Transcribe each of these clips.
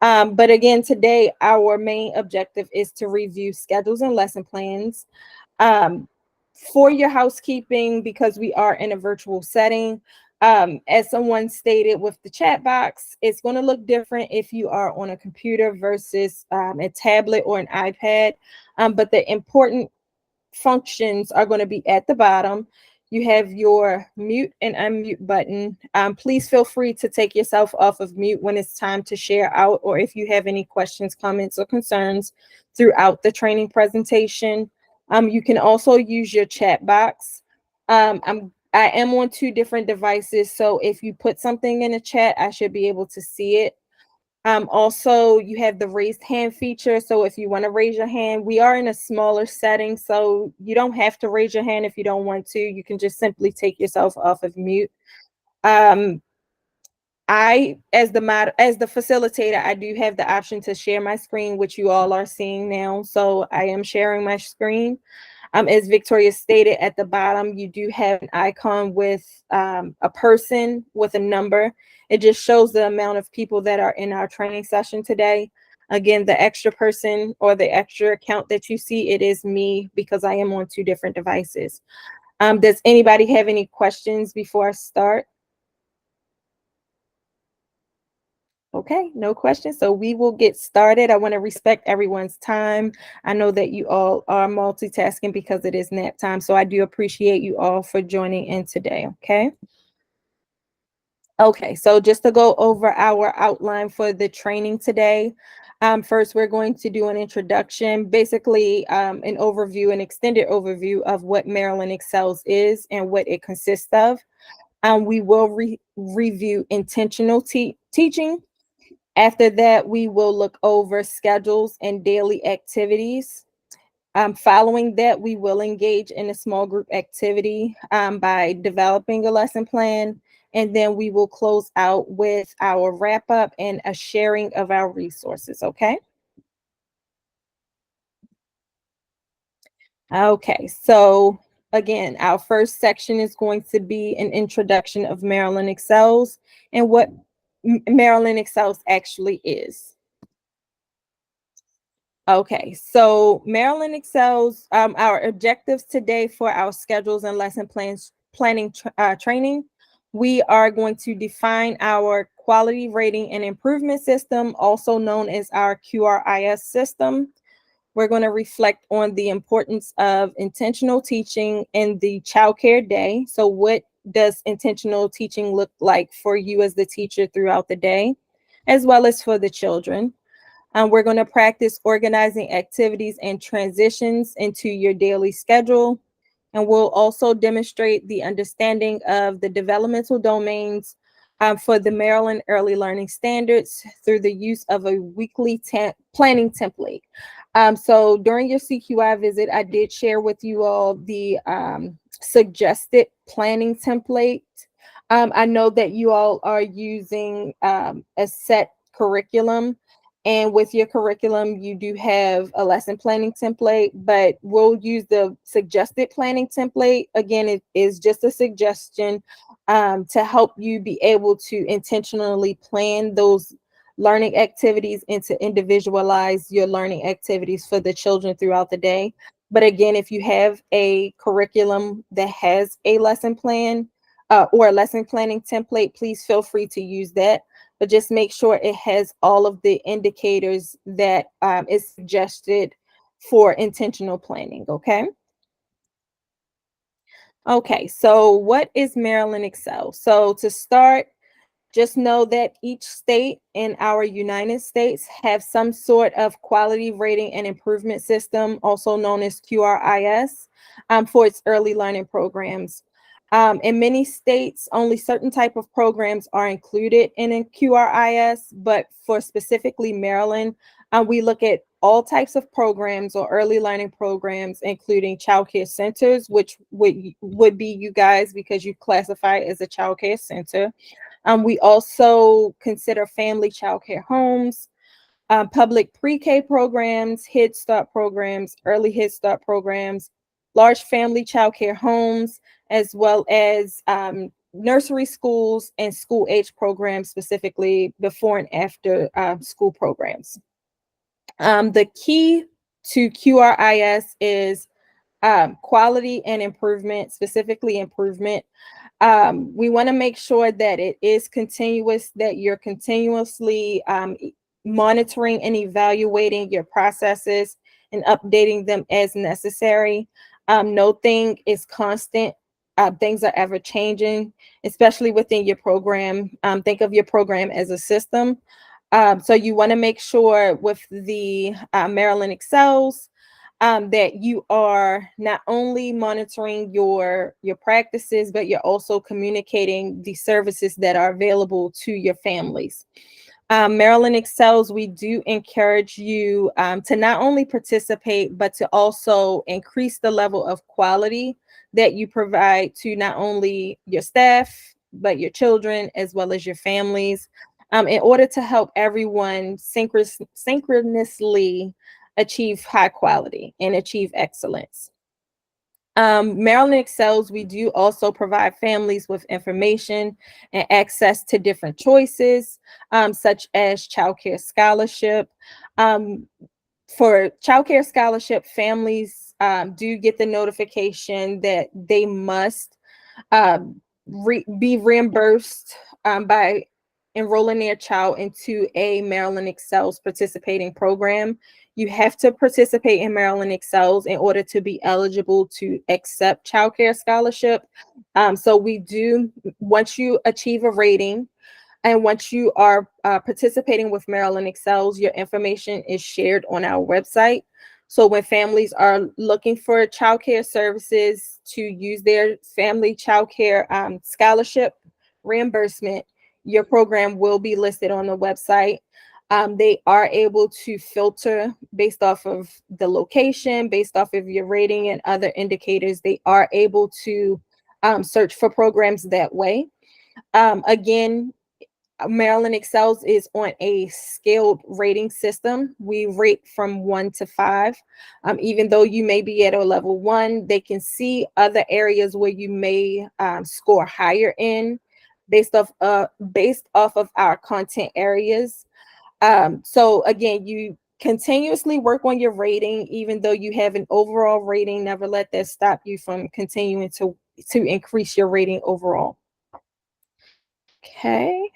But again, today our main objective is to review schedules and lesson plans. Um, for your housekeeping, because we are in a virtual setting, as someone stated with the chat box, it's going to look different if you are on a computer versus a tablet or an iPad. But the important functions are going to be at the bottom. You have your mute and unmute button. Please feel free to take yourself off of mute when it's time to share out, or if you have any questions, comments, or concerns throughout the training presentation. You can also use your chat box. I am on two different devices, so if you put something in the chat, I should be able to see it. Also, you have the raised hand feature. So if you want to raise your hand, we are in a smaller setting, so you don't have to raise your hand if you don't want to. You can just simply take yourself off of mute. Um, as the facilitator, I do have the option to share my screen, which you all are seeing now. So I am sharing my screen. As Victoria stated at the bottom, you do have an icon with a person with a number. It just shows the amount of people that are in our training session today. Again, the extra person or the extra account that you see, it is me because I am on two different devices. Does anybody have any questions before I start? Okay, no questions. So we will get started. I want to respect everyone's time. I know that you all are multitasking because it is nap time. So I do appreciate you all for joining in today. Okay. Okay, so just to go over our outline for the training today. First, we're going to do an introduction, basically an overview, an extended overview of what Maryland Excels is and what it consists of. We will review intentional teaching. After that, we will look over schedules and daily activities. Following that, we will engage in a small group activity by developing a lesson plan. And then we will close out with our wrap up and a sharing of our resources. Okay. Okay. So again, our first section is going to be an introduction of Maryland Excels and what Maryland Excels actually is. Okay, so Maryland Excels, our objectives today for our schedules and lesson plans planning training, we are going to define our quality rating and improvement system, also known as our QRIS system. We're going to reflect on the importance of intentional teaching in the child care day. So what does intentional teaching look like for you as the teacher throughout the day, as well as for the children? We're going to practice organizing activities and transitions into your daily schedule. And we'll also demonstrate the understanding of the developmental domains for the Maryland Early Learning Standards through the use of a weekly planning template. So during your CQI visit, I did share with you all the suggested planning template. I know that you all are using a set curriculum. And with your curriculum, you do have a lesson planning template, but we'll use the suggested planning template. Again, it is just a suggestion to help you be able to intentionally plan those learning activities and to individualize your learning activities for the children throughout the day. But again, if you have a curriculum that has a lesson plan or a lesson planning template, please feel free to use that, but just make sure it has all of the indicators that is suggested for intentional planning, okay? Okay, so what is Maryland Excel? So to start, just know that each state in our United States have some sort of quality rating and improvement system, also known as QRIS, for its early learning programs. In many states, only certain type of programs are included in a QRIS, but for specifically Maryland, we look at all types of programs or early learning programs, including child care centers, which would be you guys because you classify as a child care center. We also consider family child care homes, public pre-K programs, Head Start programs, early Head Start programs, large family child care homes, as well as nursery schools and school age programs, specifically before and after school programs. The key to QRIS is quality and improvement, specifically improvement. We want to make sure that it is continuous, that you're continuously monitoring and evaluating your processes and updating them as necessary. No thing is constant. Things are ever changing, especially within your program. Think of your program as a system. So you want to make sure with the Maryland Excels that you are not only monitoring your practices, but you're also communicating the services that are available to your families. Maryland Excels, we do encourage you to not only participate, but to also increase the level of quality that you provide to not only your staff, but your children, as well as your families, in order to help everyone synchronously achieve high quality and achieve excellence. Maryland Excels, we do also provide families with information and access to different choices, such as Child Care Scholarship. For Child Care Scholarship, families do get the notification that they must be reimbursed by enrolling their child into a Maryland Excels participating program. You have to participate in Maryland Excels in order to be eligible to accept Child Care Scholarship. So we do, once you achieve a rating, and once you are participating with Maryland Excels, your information is shared on our website. So when families are looking for childcare services to use their family childcare scholarship reimbursement, your program will be listed on the website. They are able to filter based off of the location, based off of your rating and other indicators. They are able to search for programs that way. Again, Maryland Excels is on a scaled rating system. We rate from 1 to 5. Even though you may be at a level 1, they can see other areas where you may score higher in based off of our content areas. So again, you continuously work on your rating, even though you have an overall rating. Never let that stop you from continuing to increase your rating overall. Okay.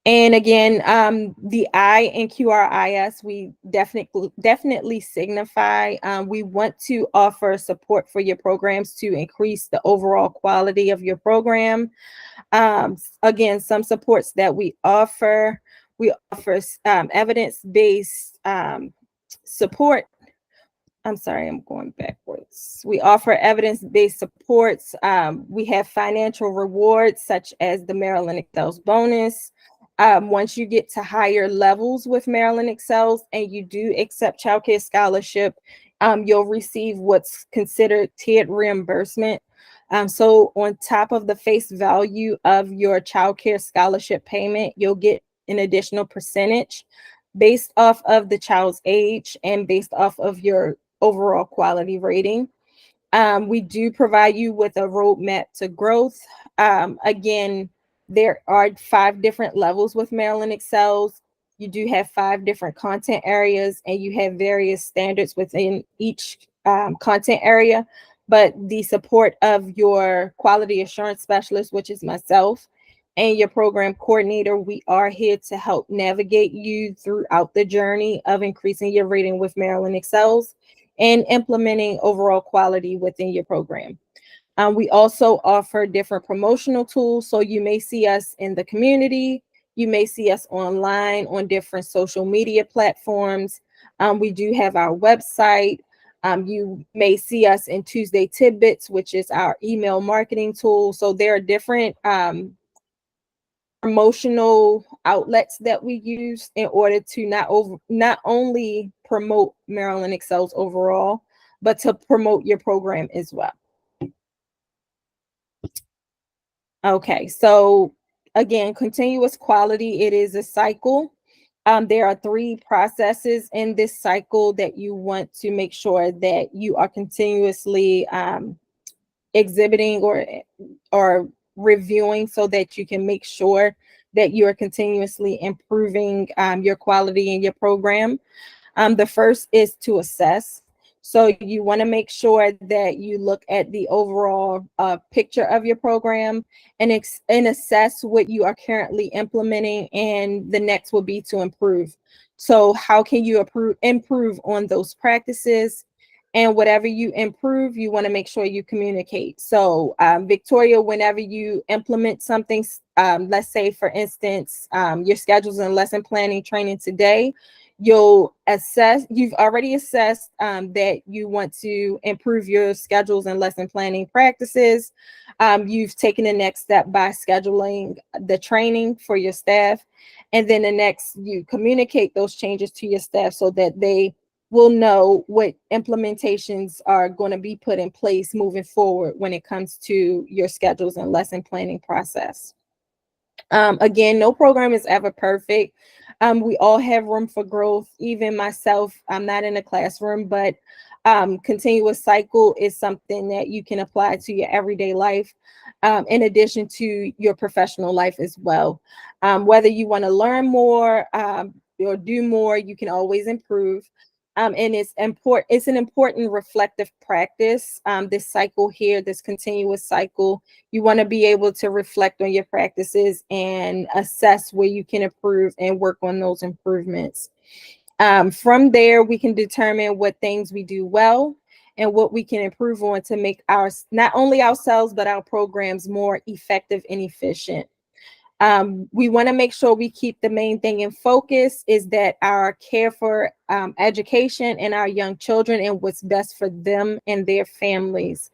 And again, the I in QRIS, we definitely signify we want to offer support for your programs to increase the overall quality of your program. Again, some supports that we offer evidence-based support. I'm sorry, I'm going backwards. We offer evidence-based supports. We have financial rewards such as the Maryland Excels bonus. Once you get to higher levels with Maryland Excels and you do accept Child Care Scholarship, you'll receive what's considered tiered reimbursement. So on top of the face value of your Child Care Scholarship payment, you'll get an additional percentage based off of the child's age and based off of your overall quality rating. We do provide you with a roadmap to growth. Again, there are 5 different levels with Maryland Excels. You do have 5 different content areas, and you have various standards within each content area. But the support of your quality assurance specialist, which is myself, and your program coordinator, we are here to help navigate you throughout the journey of increasing your rating with Maryland Excels and implementing overall quality within your program. We also offer different promotional tools. So you may see us in the community. You may see us online on different social media platforms. We do have our website. You may see us in Tuesday Tidbits, which is our email marketing tool. So there are different promotional outlets that we use in order to not only promote Maryland Excels overall, but to promote your program as well. Okay, so again, continuous quality, it is a cycle. There are 3 processes in this cycle that you want to make sure that you are continuously exhibiting or reviewing so that you can make sure that you are continuously improving your quality in your program. The first is to assess. So you want to make sure that you look at the overall picture of your program and assess what you are currently implementing, and the next will be to improve. So how can you improve on those practices? And whatever you improve, you want to make sure you communicate. So Victoria, whenever you implement something, let's say for instance, your schedules and lesson planning training today, you've already assessed that you want to improve your schedules and lesson planning practices. You've taken the next step by scheduling the training for your staff. And then the next, you communicate those changes to your staff so that they will know what implementations are going to be put in place moving forward when it comes to your schedules and lesson planning process. Again, no program is ever perfect. We all have room for growth. Even myself, I'm not in a classroom, but continuous cycle is something that you can apply to your everyday life, in addition to your professional life as well. Whether you want to learn more or do more, you can always improve. And it's important. It's an important reflective practice. This cycle here, this continuous cycle, you want to be able to reflect on your practices and assess where you can improve and work on those improvements. From there, we can determine what things we do well and what we can improve on to make not only ourselves, but our programs more effective and efficient. We want to make sure we keep the main thing in focus is that our care for education and our young children and what's best for them and their families.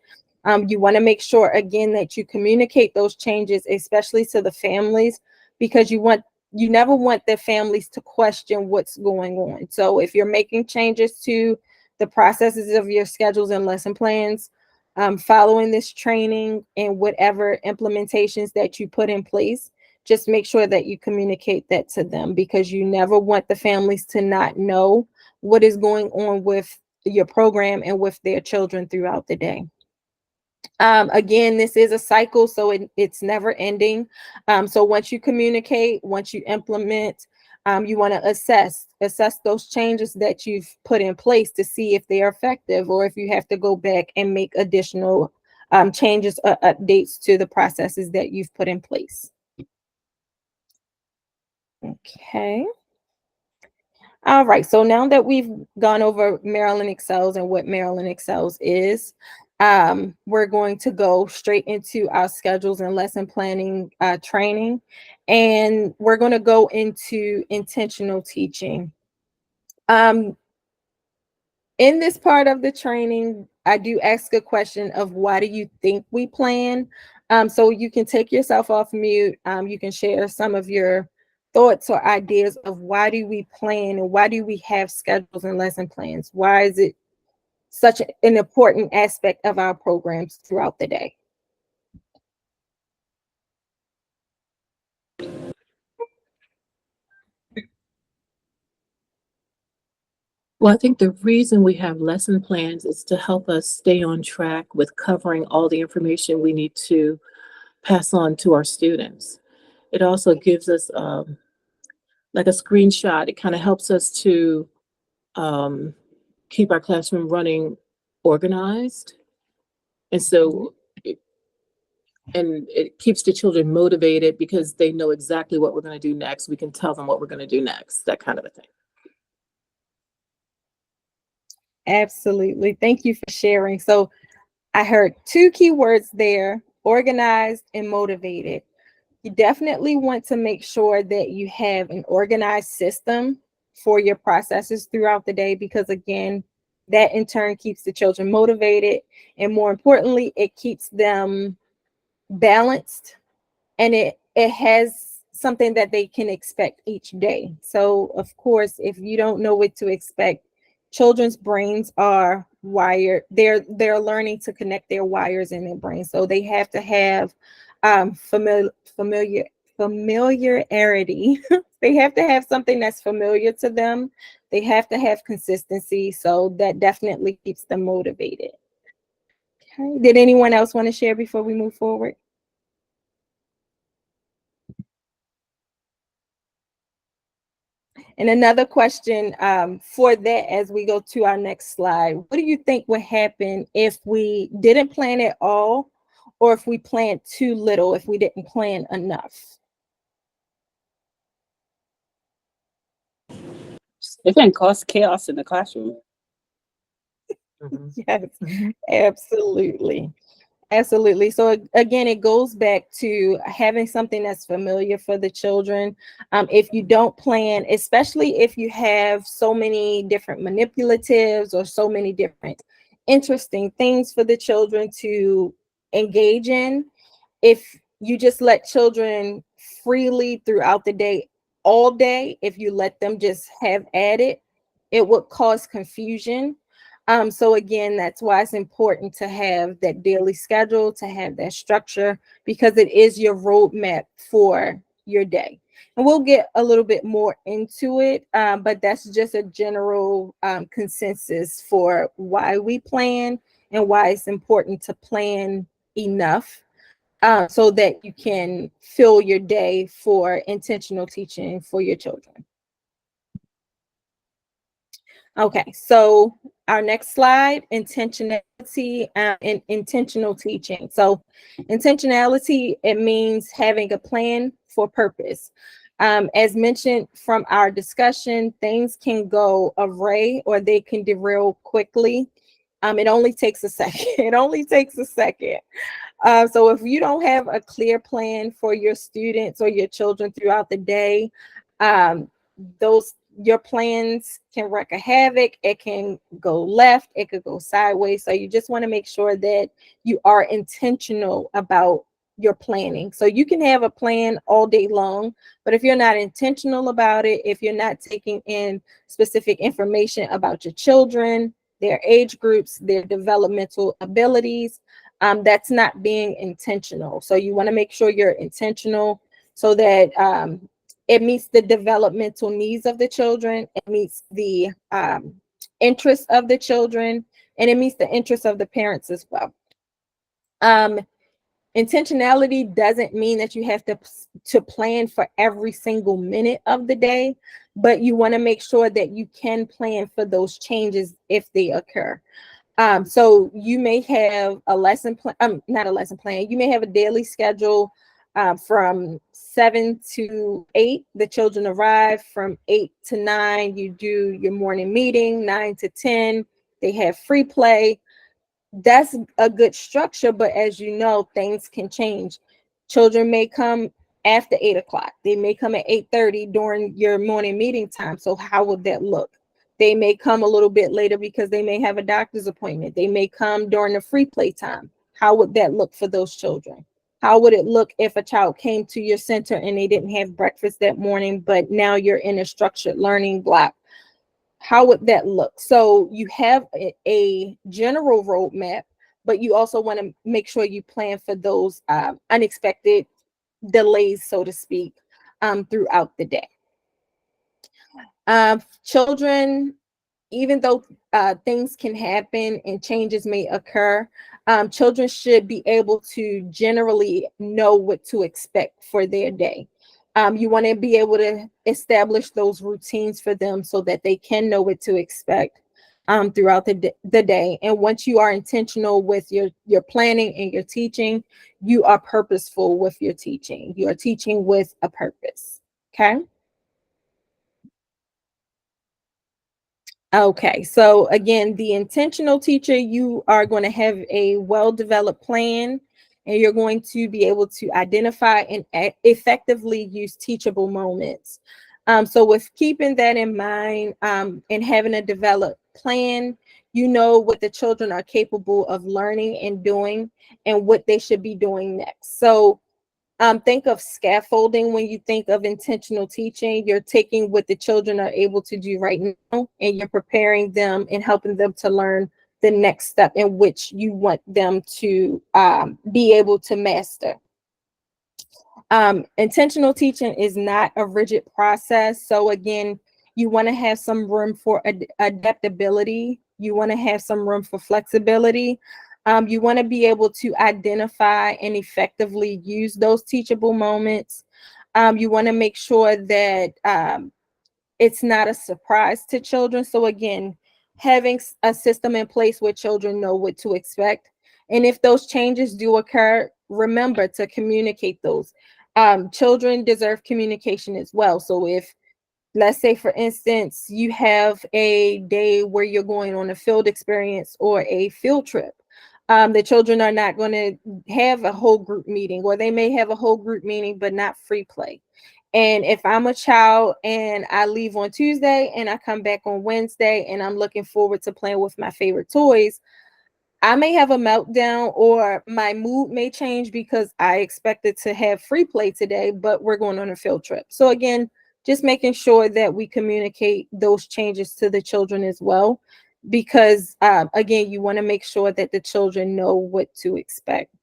You want to make sure, again, that you communicate those changes, especially to the families, because you never want the families to question what's going on. So if you're making changes to the processes of your schedules and lesson plans, following this training and whatever implementations that you put in place, just make sure that you communicate that to them, because you never want the families to not know what is going on with your program and with their children throughout the day. Again, this is a cycle, so it's never ending. So once you communicate, once you implement, you want to assess those changes that you've put in place to see if they are effective, or if you have to go back and make additional changes or updates to the processes that you've put in place. Okay. All right. So now that we've gone over Maryland Excels and what Maryland Excels is, we're going to go straight into our schedules and lesson planning training. And we're going to go into intentional teaching. In this part of the training, I do ask a question of why do you think we plan? So you can take yourself off mute. You can share some of your thoughts or ideas of why do we plan and why do we have schedules and lesson plans? Why is it such an important aspect of our programs throughout the day? Well, I think the reason we have lesson plans is to help us stay on track with covering all the information we need to pass on to our students. It also gives us like a screenshot. It kind of helps us to um, keep our classroom running organized. And so, and it keeps the children motivated because they know exactly what we're going to do next. We can tell them what we're going to do next, that kind of a thing. Absolutely. Thank you for sharing. So I heard two key words there: organized and motivated. You definitely want to make sure that you have an organized system for your processes throughout the day, because again, that in turn keeps the children motivated, and more importantly, it keeps them balanced, and it has something that they can expect each day. So of course, if you don't know what to expect, children's brains are wired, they're learning to connect their wires in their brain, so they have to have familiarity. They have to have something that's familiar to them. They have to have consistency, so that definitely keeps them motivated. Okay. Did anyone else want to share before we move forward? And another question for that as we go to our next slide, what do you think would happen if we didn't plan at all, or if we planned too little, if we didn't plan enough? It can cause chaos in the classroom. Yes, absolutely. Absolutely. So again, it goes back to having something that's familiar for the children. If you don't plan, especially if you have so many different manipulatives or so many different interesting things for the children to engage in, if you just let children freely throughout the day, all day, if you let them just have at it, it would cause confusion. So again, that's why it's important to have that daily schedule, to have that structure, because it is your roadmap for your day. And we'll get a little bit more into it, but that's just a general consensus for why we plan and why it's important to plan enough so that you can fill your day for intentional teaching for your children. Okay, so our next slide, intentionality and intentional teaching. So intentionality, it means having a plan for purpose. As mentioned from our discussion, things can go awry or they can derail quickly. It only takes a second. It only takes a second. So if you don't have a clear plan for your students or your children throughout the day, those your plans can wreak a havoc. It can go left, it could go sideways. So you just want to make sure that you are intentional about your planning. So you can have a plan all day long, but if you're not intentional about it, if you're not taking in specific information about your children, their age groups, their developmental abilities, that's not being intentional. So you want to make sure you're intentional so that it meets the developmental needs of the children, it meets the interests of the children, and it meets the interests of the parents as well. Intentionality doesn't mean that you have to plan for every single minute of the day, but you want to make sure that you can plan for those changes if they occur. So you may have a lesson plan, not a lesson plan, you may have a daily schedule from 7 to 8, the children arrive. From 8 to 9, you do your morning meeting. 9 to 10, they have free play. That's a good structure, but as you know, things can change. Children may come after 8 o'clock. They may come at 8:30 during your morning meeting time. So how would that look? They may come a little bit later because they may have a doctor's appointment. They may come during the free play time. How would that look for those children? How would it look if a child came to your center and they didn't have breakfast that morning, but now you're in a structured learning block? How would that look? So you have a general roadmap, but you also want to make sure you plan for those unexpected delays, so to speak, throughout the day. Children, even though things can happen and changes may occur, children should be able to generally know what to expect for their day. You want to be able to establish those routines for them so that they can know what to expect throughout the day. And once you are intentional with your planning and your teaching, you are purposeful with your teaching. You are teaching with a purpose. Okay. Okay, so again, the intentional teacher, you are going to have a well-developed plan, and you're going to be able to identify and effectively use teachable moments. So with keeping that in mind and having a developed plan, you know what the children are capable of learning and doing and what they should be doing next. So think of scaffolding when you think of intentional teaching. You're taking what the children are able to do right now and you're preparing them and helping them to learn the next step in which you want them to be able to master. Intentional teaching is not a rigid process. So again, you want to have some room for adaptability. You want to have some room for flexibility. You want to be able to identify and effectively use those teachable moments. You want to make sure that it's not a surprise to children. So again, having a system in place where children know what to expect. And if those changes do occur, remember to communicate those. Children deserve communication as well. So if, let's say, for instance, you have a day where you're going on a field experience or a field trip, the children are not going to have a whole group meeting, or they may have a whole group meeting, but not free play. And if I'm a child and I leave on Tuesday and I come back on Wednesday and I'm looking forward to playing with my favorite toys, I may have a meltdown or my mood may change because I expected to have free play today, but we're going on a field trip. So again, just making sure that we communicate those changes to the children as well, because again, you want to make sure that the children know what to expect.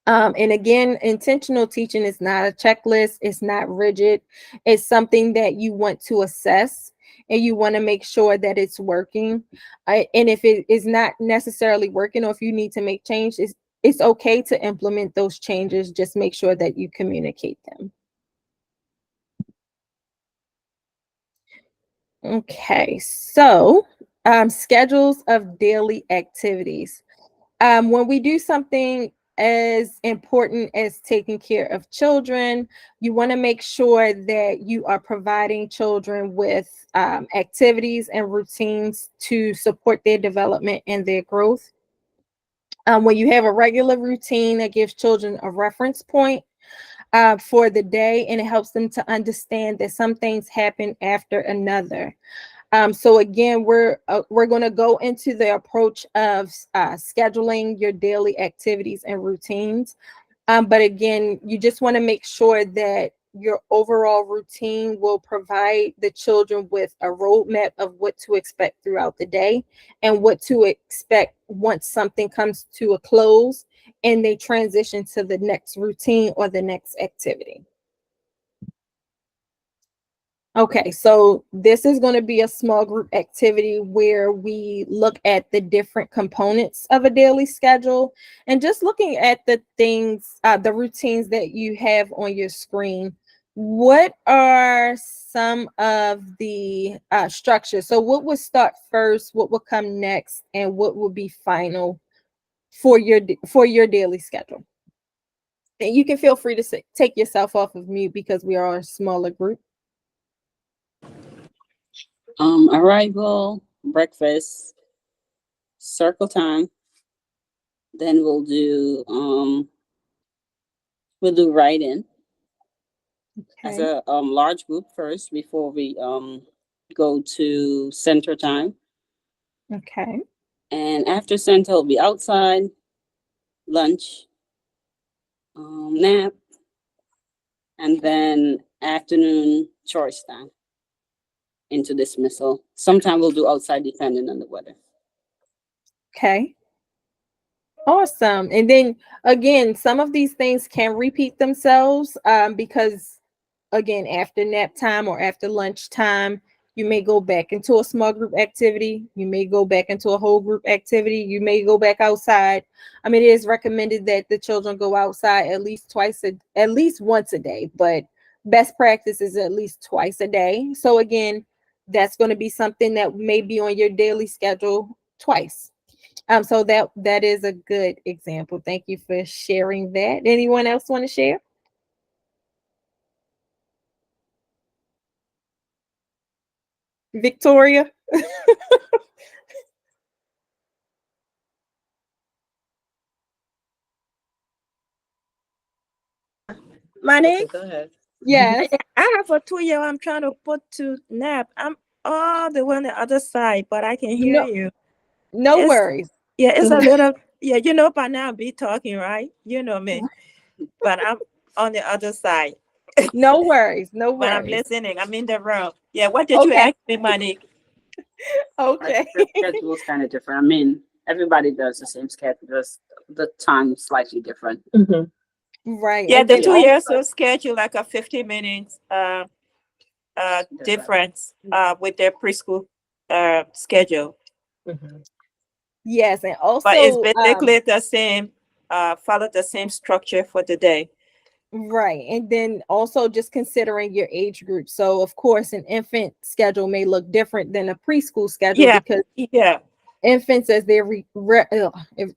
And again, intentional teaching is not a checklist. It's not rigid. It's something that you want to assess and you want to make sure that it's working. And if it is not necessarily working, or if you need to make changes, it's okay to implement those changes. Just make sure that you communicate them. Okay, so schedules of daily activities. When we do something as important as taking care of children, you want to make sure that you are providing children with activities and routines to support their development and their growth. When you have a regular routine, that gives children a reference point for the day, and it helps them to understand that some things happen after another. So again, we're going to go into the approach of scheduling your daily activities and routines. But again, you just want to make sure that your overall routine will provide the children with a roadmap of what to expect throughout the day and what to expect once something comes to a close and they transition to the next routine or the next activity. Okay, so this is going to be a small group activity where we look at the different components of a daily schedule and just looking at the things, the routines that you have on your screen. What are some of the structures? So what would start first, what would come next, and what would be final for your daily schedule? And you can feel free to take yourself off of mute because we are a smaller group. Arrival, breakfast, circle time. Then we'll do write-in as Okay. a large group first before we go to center time. Okay. And after center, we'll be outside, lunch, nap, and then afternoon chores time into dismissal. Sometimes we'll do outside depending on the weather. Okay. Awesome. And then again, some of these things can repeat themselves because again, after nap time or after lunch time, you may go back into a small group activity. You may go back into a whole group activity. You may go back outside. I mean, it is recommended that the children go outside at least once a day, but best practice is at least twice a day. So again, that's going to be something that may be on your daily schedule twice. So that is a good example. Thank you for sharing that. Anyone else want to share? Victoria? Monique, Go ahead. Yes. I have a 2-year I'm trying to put to nap. I'm all the way on the other side, but I can hear you. No It's- worries. Yeah, it's Go a ahead. little, yeah, by now I'll be talking, right? You know me. But I'm on the other side. No worries. No But I'm worries. listening. I'm in the room. Yeah, what did you Okay. ask me, Monique? Okay. The schedule is kind of different. I mean, everybody does the same schedule, just the time is slightly different. Mhm. Right. Yeah, And the then 2 also- years so schedule like a 50 minutes difference with their preschool schedule. Mhm. Yes, and also, But it's basically the same, follow the same structure for the day. right. And then also just considering your age group. So of course, an infant schedule may look different than a preschool schedule Yeah, because yeah. infants, as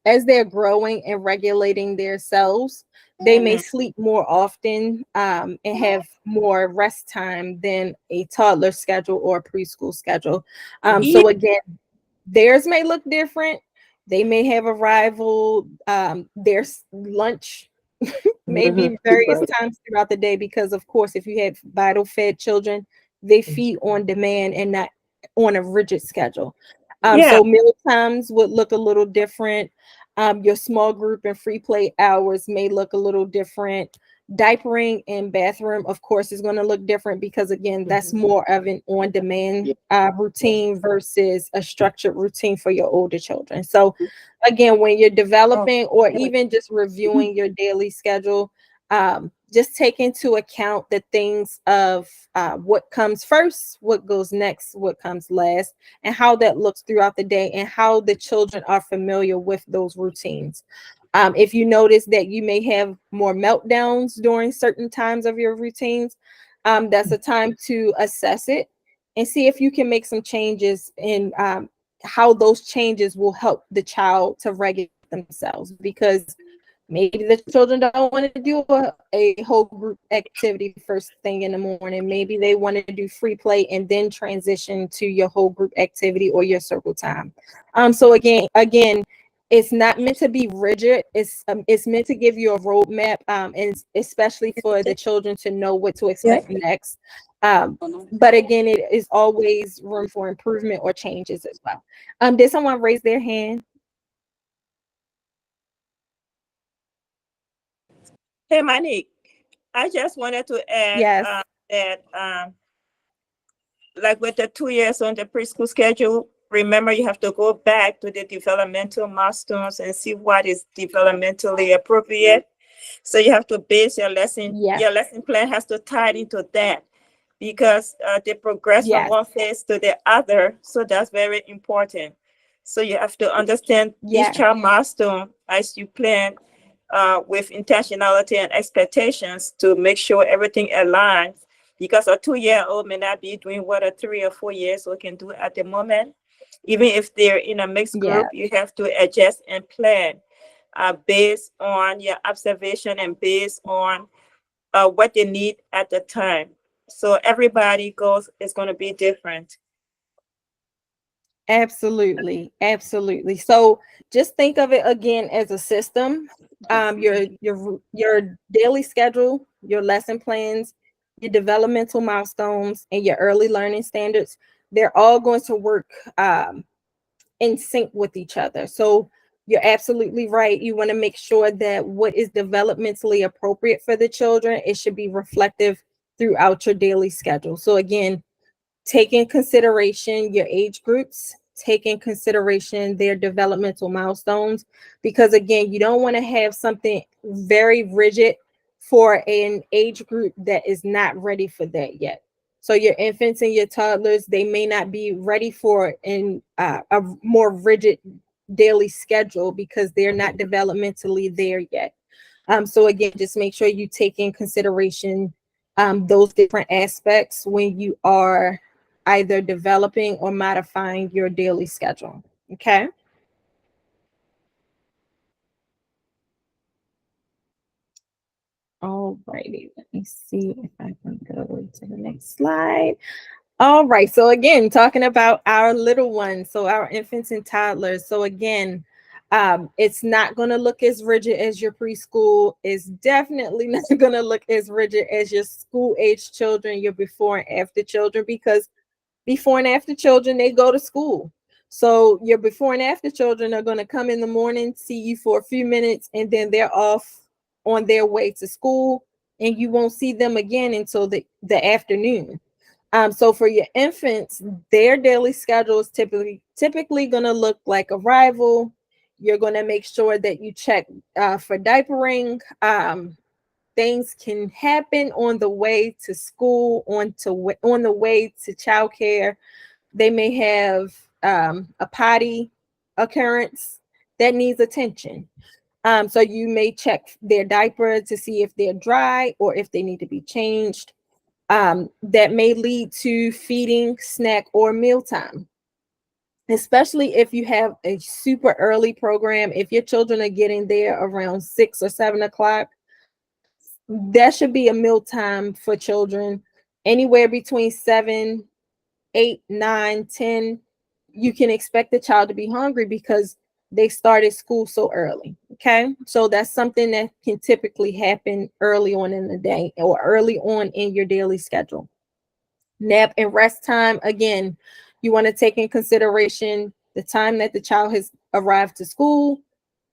as they're growing and regulating their cells, they may Mhm. sleep more often, and have more rest time than a toddler schedule or a preschool schedule. Yeah. So again, theirs may look different. They may have arrival. Their lunch may be various Right. times throughout the day because, of course, if you have vital fed children, they feed on demand and not on a rigid schedule. Yeah. So meal times would look a little different. Your small group and free play hours may look a little different. Diapering and bathroom, of course, is going to look different because, again, that's more of an on-demand routine versus a structured routine for your older children. So, again, when you're developing or even just reviewing your daily schedule, just take into account the things of what comes first, what goes next, what comes last, and how that looks throughout the day and how the children are familiar with those routines. If you notice that you may have more meltdowns during certain times of your routines, that's a time to assess it and see if you can make some changes in how those changes will help the child to regulate themselves, because maybe the children don't want to do a whole group activity first thing in the morning. Maybe they want to do free play and then transition to your whole group activity or your circle time. So again, it's not meant to be rigid. It's meant to give you a roadmap, and especially for the children to know what to expect next. But again, it is always room for improvement or changes as well. Did someone raise their hand? Hey, Monique, I just wanted to add Yes. that like with the 2 years on the preschool schedule, remember you have to go back to the developmental milestones and see what is developmentally appropriate. So you have to base your Yes. lesson plan has to tie into that, because they progress from Yes. one phase to the other. So that's very important. So you have to understand each Yes. child milestone as you plan with intentionality and expectations to make sure everything aligns, because a 2-year-old may not be doing what a 3 or 4 years old can do at the moment. Even if they're in a mixed group, Yes. you have to adjust and plan based on your observation and based on what they need at the time. So everybody goes is going to be different. Absolutely. Absolutely. So just think of it again as a system. Your daily schedule, your lesson plans, your developmental milestones, and your early learning standards, they're all going to work in sync with each other. So you're absolutely right. You want to make sure that what is developmentally appropriate for the children, it should be reflective throughout your daily schedule. So again, take in consideration your age groups, take in consideration their developmental milestones, because again, you don't want to have something very rigid for an age group that is not ready for that yet. So your infants and your toddlers, they may not be ready for a more rigid daily schedule because they're not developmentally there yet. So again, just make sure you take in consideration those different aspects when you are either developing or modifying your daily schedule. Okay. All righty. Let me see if I can go to the next slide. All right. So again, talking about our little ones, so our infants and toddlers. So again, it's not going to look as rigid as your preschool. It's definitely not going to look as rigid as your school age children, your before and after children, because before and after children, they go to school. So your before and after children are going to come in the morning, see you for a few minutes, and then they're off on their way to school, and you won't see them again until the afternoon. So for your infants, their daily schedule is typically going to look like arrival. You're going to make sure that you check for diapering. Things can happen on the way to school, on the way to childcare. They may have a potty occurrence that needs attention. So you may check their diaper to see if they're dry or if they need to be changed. That may lead to feeding, snack, or mealtime. Especially if you have a super early program, if your children are getting there around 6 or 7 o'clock, that should be a mealtime for children anywhere between 7, 8, 9, 10. You can expect the child to be hungry because they started school so early. Okay. So that's something that can typically happen early on in the day or early on in your daily schedule. Nap and rest time. Again, you want to take in consideration the time that the child has arrived to school,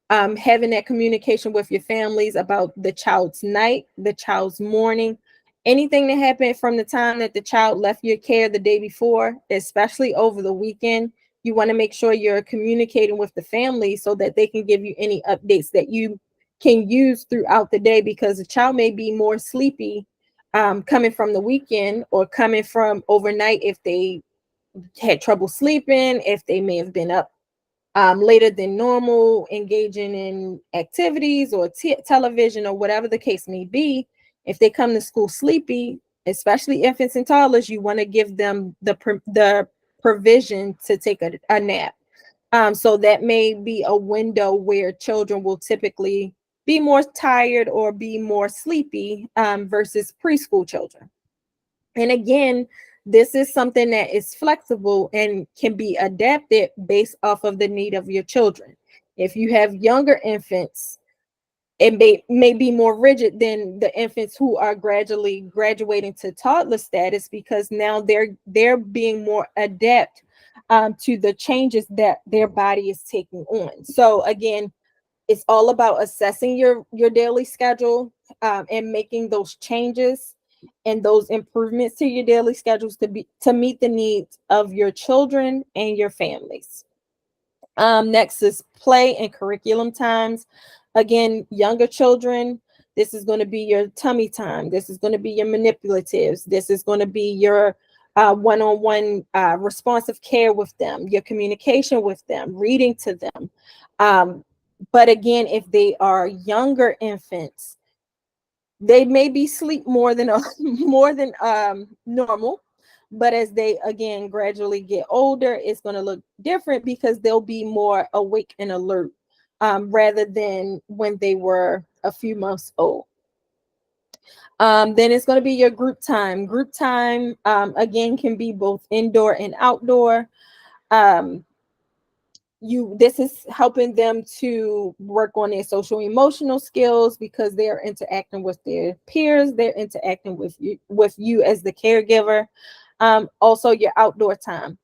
having that communication with your families about the child's night, the child's morning, anything that happened from the time that the child left your care the day before, especially over the weekend. You want to make sure you're communicating with the family so that they can give you any updates that you can use throughout the day, because the child may be more sleepy coming from the weekend or coming from overnight if they had trouble sleeping, if they may have been up later than normal, engaging in activities or television or whatever the case may be. If they come to school sleepy, especially infants and toddlers, you want to give them the provision to take a nap. So that may be a window where children will typically be more tired or be more sleepy versus preschool children. And again, this is something that is flexible and can be adapted based off of the need of your children. If you have younger infants, it may be more rigid than the infants who are gradually graduating to toddler status, because now they're being more adept to the changes that their body is taking on. So again, it's all about assessing your daily schedule and making those changes and those improvements to your daily schedules to meet the needs of your children and your families. Next is play and curriculum times. Again, younger children, this is going to be your tummy time. This is going to be your manipulatives. This is going to be your one-on-one responsive care with them, your communication with them, reading to them. But again, if they are younger infants, they may be sleep more than normal. But as they again gradually get older, it's going to look different because they'll be more awake and alert rather than when they were a few months old. Then it's going to be your group time. Group time again can be both indoor and outdoor. This is helping them to work on their social emotional skills because they're interacting with their peers, they're interacting with you as the caregiver. Also your outdoor time,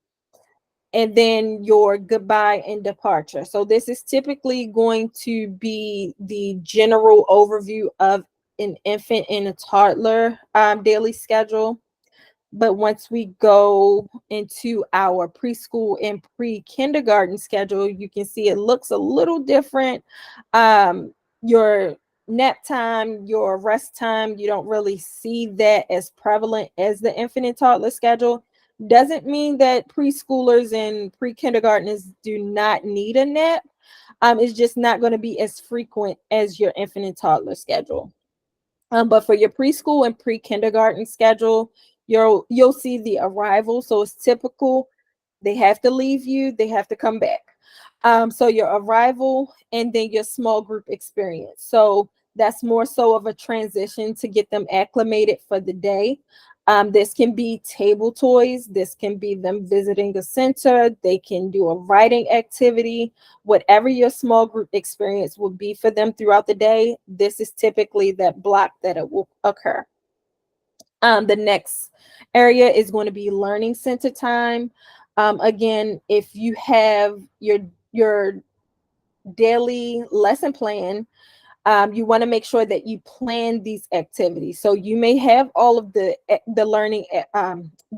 and then your goodbye and departure. So this is typically going to be the general overview of an infant and a toddler daily schedule. But once we go into our preschool and pre-kindergarten schedule, you can see it looks a little different. Your nap time, your rest time, you don't really see that as prevalent as the infant and toddler schedule. Doesn't mean that preschoolers and pre-kindergartners do not need a nap. It's just not going to be as frequent as your infant and toddler schedule. But for your preschool and pre-kindergarten schedule, you'll see the arrival. So it's typical. They have to leave you, they have to come back. So your arrival and then your small group experience. So that's more so of a transition to get them acclimated for the day. This can be table toys. This can be them visiting a center. They can do a writing activity. Whatever your small group experience will be for them throughout the day, this is typically that block that it will occur. The next area is going to be learning center time. Again, if you have your daily lesson plan, you want to make sure that you plan these activities. So you may have all of the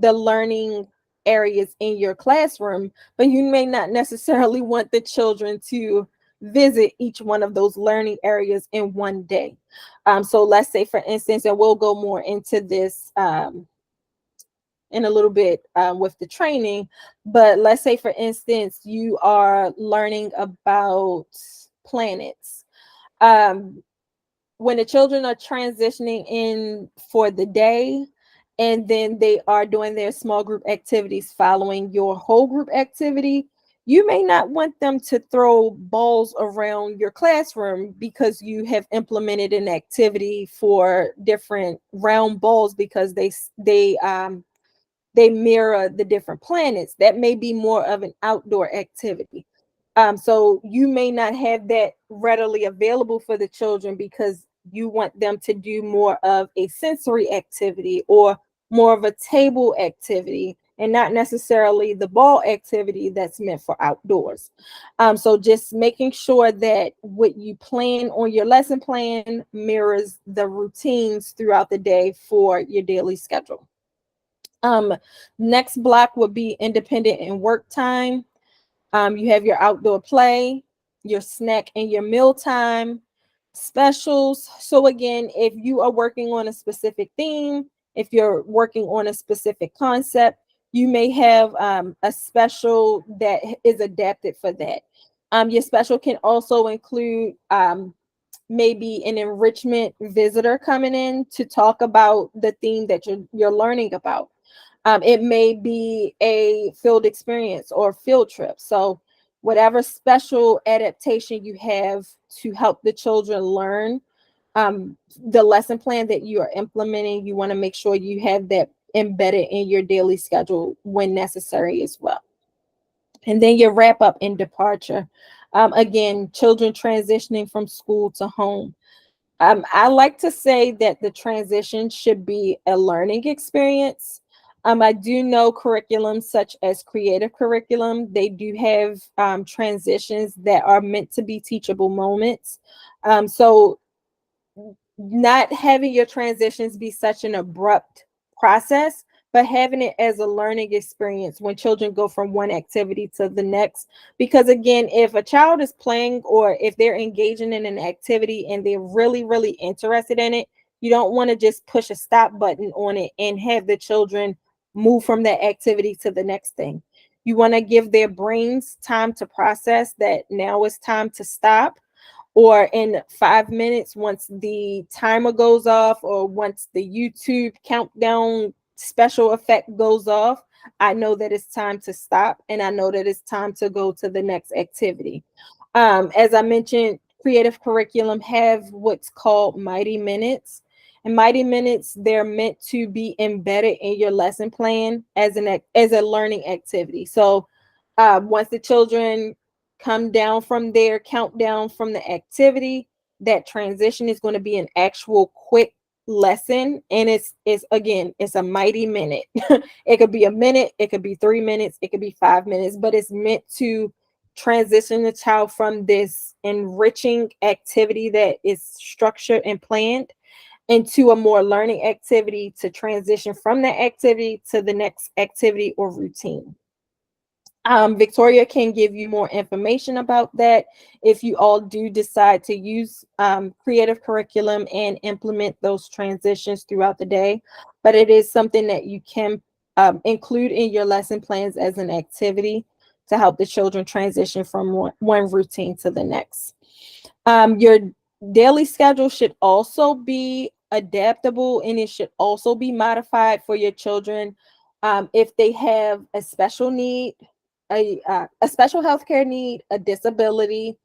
learning areas in your classroom, but you may not necessarily want the children to visit each one of those learning areas in one day. So let's say, for instance, and we'll go more into this in a little bit with the training. But let's say, for instance, you are learning about planets. When the children are transitioning in for the day, and then they are doing their small group activities following your whole group activity, you may not want them to throw balls around your classroom because you have implemented an activity for different round balls because they mirror the different planets. That may be more of an outdoor activity. So you may not have that readily available for the children because you want them to do more of a sensory activity or more of a table activity and not necessarily the ball activity that's meant for outdoors. So just making sure that what you plan on your lesson plan mirrors the routines throughout the day for your daily schedule. Next block would be independent and work time. You have your outdoor play, your snack and your meal time, specials. So again, if you are working on a specific theme, if you're working on a specific concept, you may have a special that is adapted for that. Your special can also include maybe an enrichment visitor coming in to talk about the theme that you're learning about. It may be a field experience or field trip. So whatever special adaptation you have to help the children learn the lesson plan that you are implementing, you want to make sure you have that embedded in your daily schedule when necessary as well. And then your wrap up and departure. Again, children transitioning from school to home. I like to say that the transition should be a learning experience. I do know curriculums such as creative curriculum, they do have transitions that are meant to be teachable moments. So not having your transitions be such an abrupt process, but having it as a learning experience when children go from one activity to the next. Because again, if a child is playing or if they're engaging in an activity and they're really, really interested in it, you don't want to just push a stop button on it and have the children move from that activity to the next thing. You want to give their brains time to process that now it's time to stop, or in 5 minutes, once the timer goes off or once the YouTube countdown special effect goes off, I know that it's time to stop and I know that it's time to go to the next activity. As I mentioned, creative curriculum have what's called Mighty Minutes. And Mighty Minutes, they're meant to be embedded in your lesson plan as a learning activity. So once the children come down from their countdown from the activity, that transition is going to be an actual quick lesson, and it's again, it's a Mighty Minute. It could be a minute, it could be 3 minutes, it could be 5 minutes, but it's meant to transition the child from this enriching activity that is structured and planned into a more learning activity to transition from that activity to the next activity or routine. Victoria can give you more information about that if you all do decide to use creative curriculum and implement those transitions throughout the day. But it is something that you can include in your lesson plans as an activity to help the children transition from one routine to the next. Your daily schedule should also be adaptable and it should also be modified for your children if they have a special need, a special healthcare need, a disability,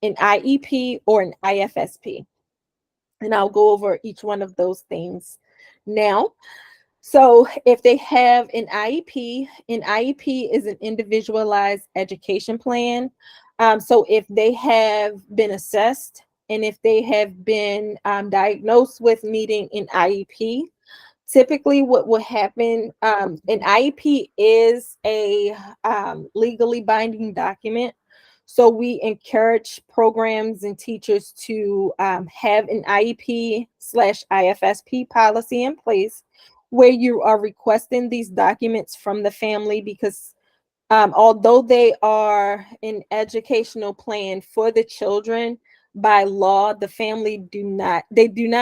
an IEP, or an IFSP. And I'll go over each one of those things now. So if they have an IEP is an individualized education plan. So if they have been assessed and if they have been diagnosed with needing an IEP, typically what will happen, an IEP is a legally binding document. So we encourage programs and teachers to have an IEP/IFSP policy in place where you are requesting these documents from the family, because although they are an educational plan for the children, by law, the family do not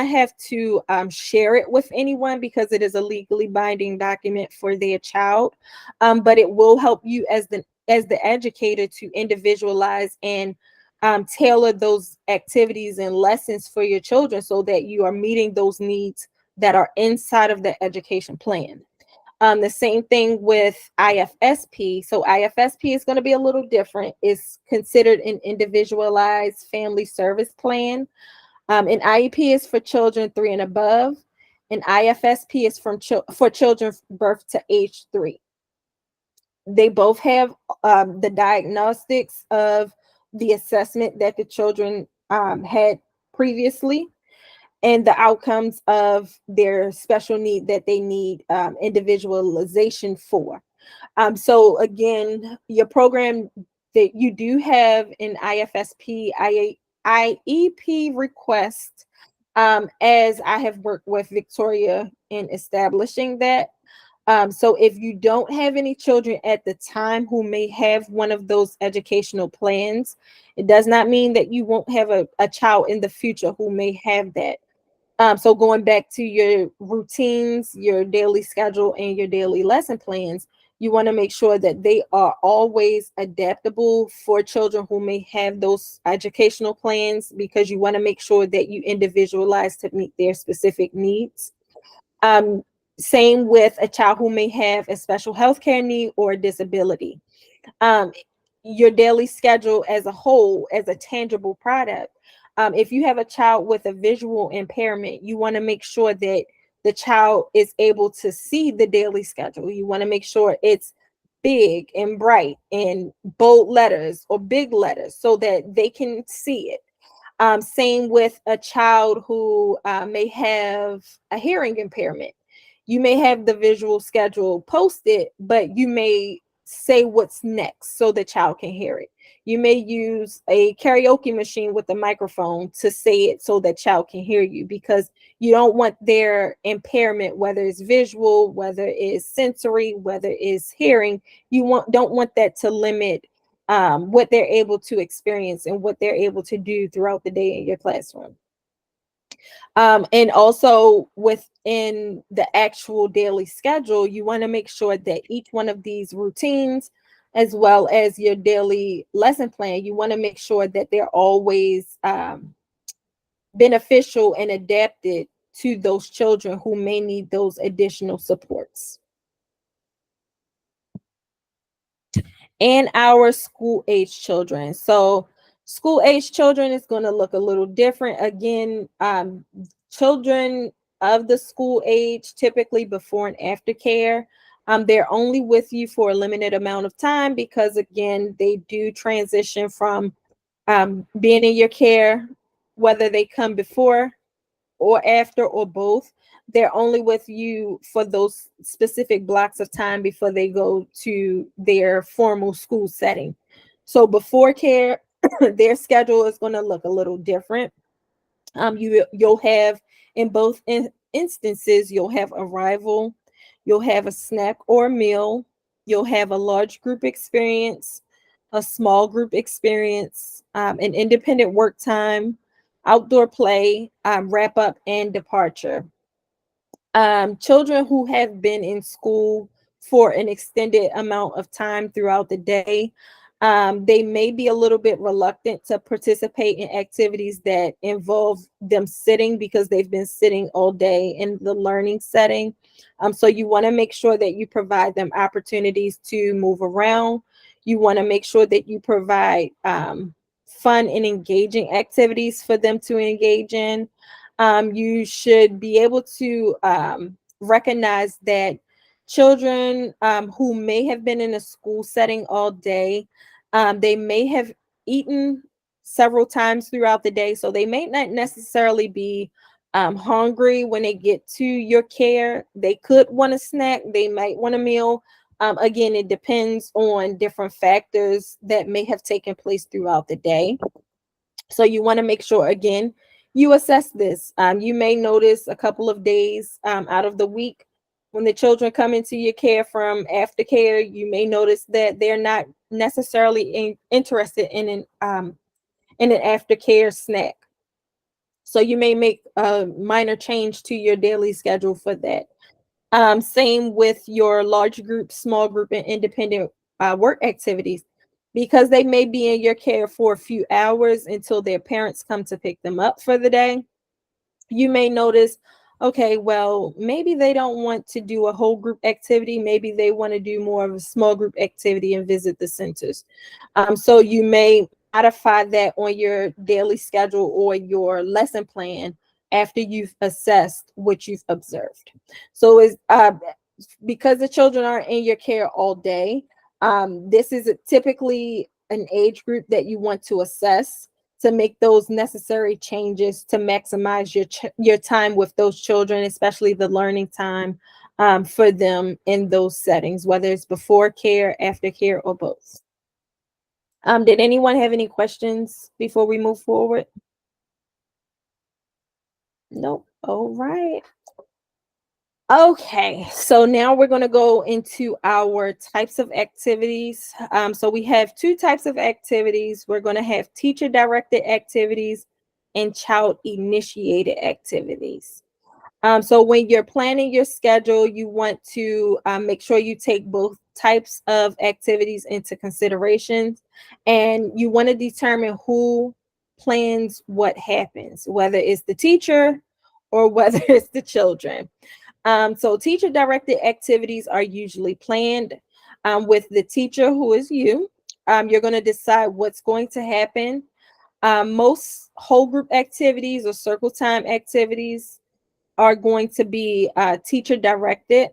have to share it with anyone because it is a legally binding document for their child. But it will help you as the educator to individualize and tailor those activities and lessons for your children so that you are meeting those needs that are inside of the education plan. The same thing with IFSP. So IFSP is going to be a little different. It's considered an individualized family service plan. An IEP is for children 3 and above. An IFSP is for children birth to age 3. They both have the diagnostics of the assessment that the children had previously, and the outcomes of their special need that they need individualization for. So again, your program that you do have an IFSP, IEP request, as I have worked with Victoria in establishing that. So if you don't have any children at the time who may have one of those educational plans, it does not mean that you won't have a child in the future who may have that. So going back to your routines, your daily schedule, and your daily lesson plans, you want to make sure that they are always adaptable for children who may have those educational plans, because you want to make sure that you individualize to meet their specific needs. Same with a child who may have a special healthcare need or disability. Your daily schedule as a whole, as a tangible product. If you have a child with a visual impairment, you want to make sure that the child is able to see the daily schedule. You want to make sure it's big and bright and bold letters or big letters so that they can see it. Same with a child who may have a hearing impairment. You may have the visual schedule posted, but you may say what's next so the child can hear it. You may use a karaoke machine with a microphone to say it so that child can hear you, because you don't want their impairment, whether it's visual, whether it's sensory, whether it's hearing, don't want that to limit what they're able to experience and what they're able to do throughout the day in your classroom. And also within the actual daily schedule, you want to make sure that each one of these routines, as well as your daily lesson plan, you want to make sure that they're always beneficial and adapted to those children who may need those additional supports. And our school age children. So school age children is going to look a little different. Again, children of the school age, typically before and after care, they're only with you for a limited amount of time, because again, they do transition from being in your care, whether they come before or after or both. They're only with you for those specific blocks of time before they go to their formal school setting. So before care, their schedule is going to look a little different. You'll have, in both instances, you'll have arrival, you'll have a snack or a meal, you'll have a large group experience, a small group experience, an independent work time, outdoor play, wrap up, and departure. Children who have been in school for an extended amount of time throughout the day, they may be a little bit reluctant to participate in activities that involve them sitting, because they've been sitting all day in the learning setting. So you want to make sure that you provide them opportunities to move around. You want to make sure that you provide fun and engaging activities for them to engage in. You should be able to recognize that children who may have been in a school setting all day, they may have eaten several times throughout the day, so they may not necessarily be hungry when they get to your care. They could want a snack, they might want a meal. Again, it depends on different factors that may have taken place throughout the day. So you want to make sure, again, you assess this. You may notice a couple of days out of the week when the children come into your care from aftercare, you may notice that they're not necessarily interested in and an aftercare snack. So you may make a minor change to your daily schedule for that. Same with your large group, small group, and independent work activities, because they may be in your care for a few hours until their parents come to pick them up for the day. You may notice, okay, well, maybe they don't want to do a whole group activity. Maybe they want to do more of a small group activity and visit the centers. So you may modify that on your daily schedule or your lesson plan after you've assessed what you've observed. So is because the children are in your care all day, this is typically an age group that you want to assess to make those necessary changes to maximize your time with those children, especially the learning time for them in those settings, whether it's before care, after care, or both. Did anyone have any questions before we move forward? Nope. All right. Okay, so now we're going to go into our types of activities. So we have two types of activities. We're going to have teacher-directed activities and child-initiated activities. So when you're planning your schedule, you want to make sure you take both types of activities into consideration, and you want to determine who plans what happens, whether it's the teacher or whether it's the children. So teacher-directed activities are usually planned with the teacher, who is you. You're going to decide what's going to happen. Most whole group activities or circle time activities are going to be teacher-directed.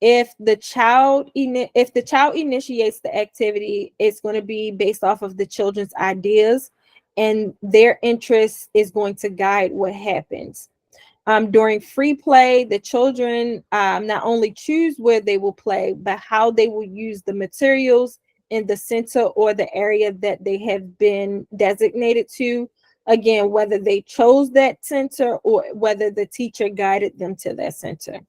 If the child initiates the activity, it's going to be based off of the children's ideas, and their interest is going to guide what happens. During free play, the children not only choose where they will play, but how they will use the materials in the center or the area that they have been designated to. Again, whether they chose that center or whether the teacher guided them to that center.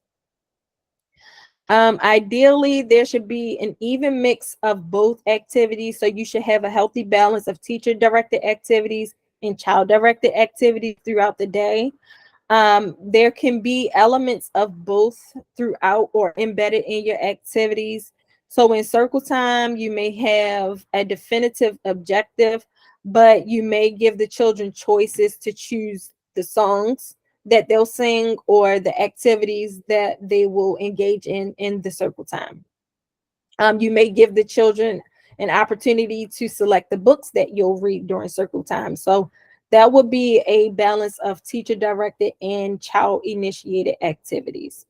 Ideally, there should be an even mix of both activities. So you should have a healthy balance of teacher-directed activities and child-directed activities throughout the day. There can be elements of both throughout or embedded in your activities. So in circle time, you may have a definitive objective, but you may give the children choices to choose the songs that they'll sing or the activities that they will engage in the circle time. You may give the children an opportunity to select the books that you'll read during circle time. So that would be a balance of teacher-directed and child-initiated activities.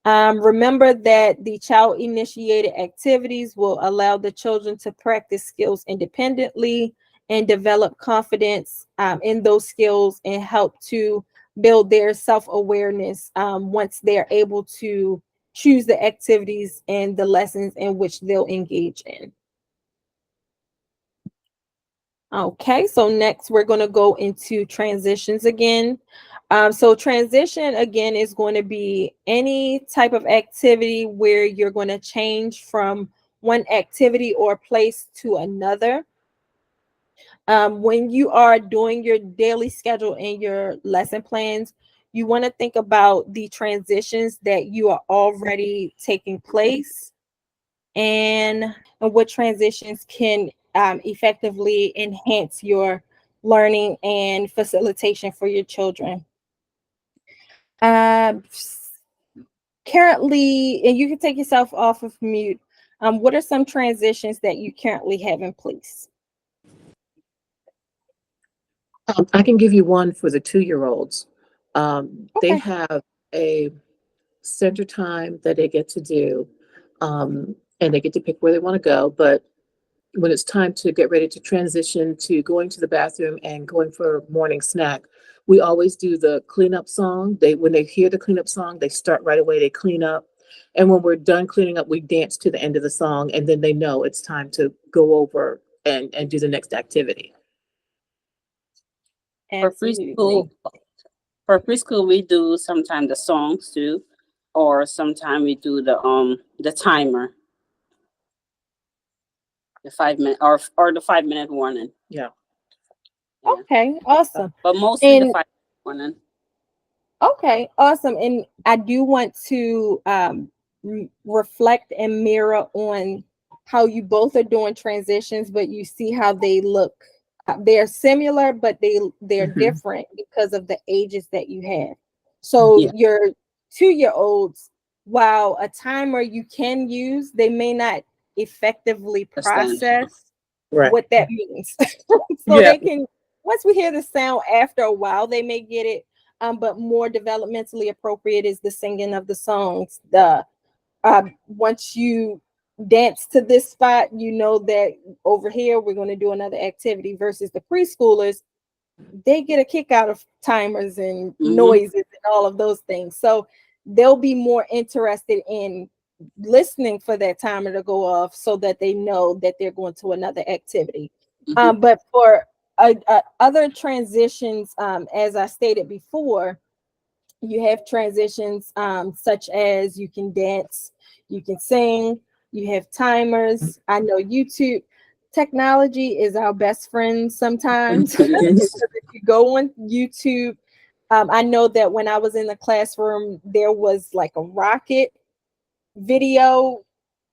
Remember that the child-initiated activities will allow the children to practice skills independently and develop confidence in those skills and help to build their self-awareness once they're able to choose the activities and the lessons in which they'll engage in. Okay, so next we're going to go into transitions again. So transition again is going to be any type of activity where you're going to change from one activity or place to another. When you are doing your daily schedule and your lesson plans, you want to think about the transitions that you are already taking place and what transitions can effectively enhance your learning and facilitation for your children. Currently, and you can take yourself off of mute, what are some transitions that you currently have in place? I can give you one for the 2-year-olds. They Okay. have a center time that they get to do, and they get to pick where they want to go. But when it's time to get ready to transition to going to the bathroom and going for a morning snack, we always do the cleanup song. When they hear the cleanup song, they start right away, they clean up. And when we're done cleaning up, we dance to the end of the song, and then they know it's time to go over and do the next activity. For preschool, we do sometimes the songs too, or sometimes we do the timer, the 5 minute or the 5 minute warning. Yeah. Yeah. Okay, awesome. But mostly the And 5 morning. okay, awesome. And I do want to reflect and mirror on how you both are doing transitions, but you see how they look. They're similar, but they're Mm-hmm. different because of the ages that you have. So Yeah. your 2-year-olds, while a timer you can use, they may not effectively Understand. process Right. what that means. So Yeah. they can, once we hear the sound after a while, they may get it, but more developmentally appropriate is the singing of the songs. The once you dance to this spot, you know that over here we're going to do another activity. Versus the preschoolers, they get a kick out of timers and noises and all of those things. So they'll be more interested in listening for that timer to go off so that they know that they're going to another activity. Mhm. But for other transitions, as I stated before, you have transitions such as you can dance, you can sing, you have timers. I know YouTube technology is our best friend sometimes. Yes. Because if you go on YouTube, I know that when I was in the classroom, there was like a rocket video.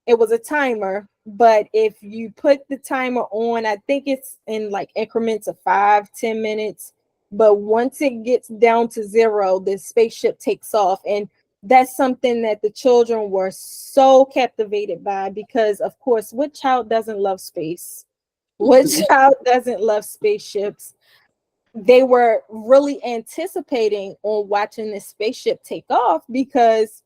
It was a timer, but if you put the timer on, I think it's in like increments of 5-10 minutes. But once it gets down to 0, the spaceship takes off. And that's something that the children were so captivated by because, of course, what child doesn't love space? What child doesn't love spaceships? They were really anticipating on watching this spaceship take off because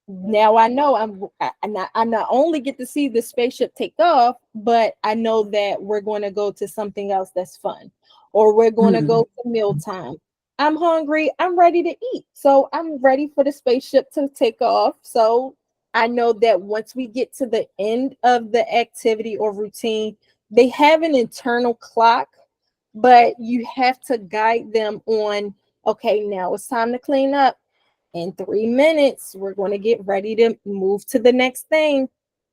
now I know I not only get to see the spaceship take off, but I know that we're going to go to something else that's fun, or we're going to go to mealtime. I'm hungry. I'm ready to eat. So I'm ready for the spaceship to take off. So I know that once we get to the end of the activity or routine, they have an internal clock, but you have to guide them on, okay, now it's time to clean up. In 3 minutes, we're going to get ready to move to the next thing.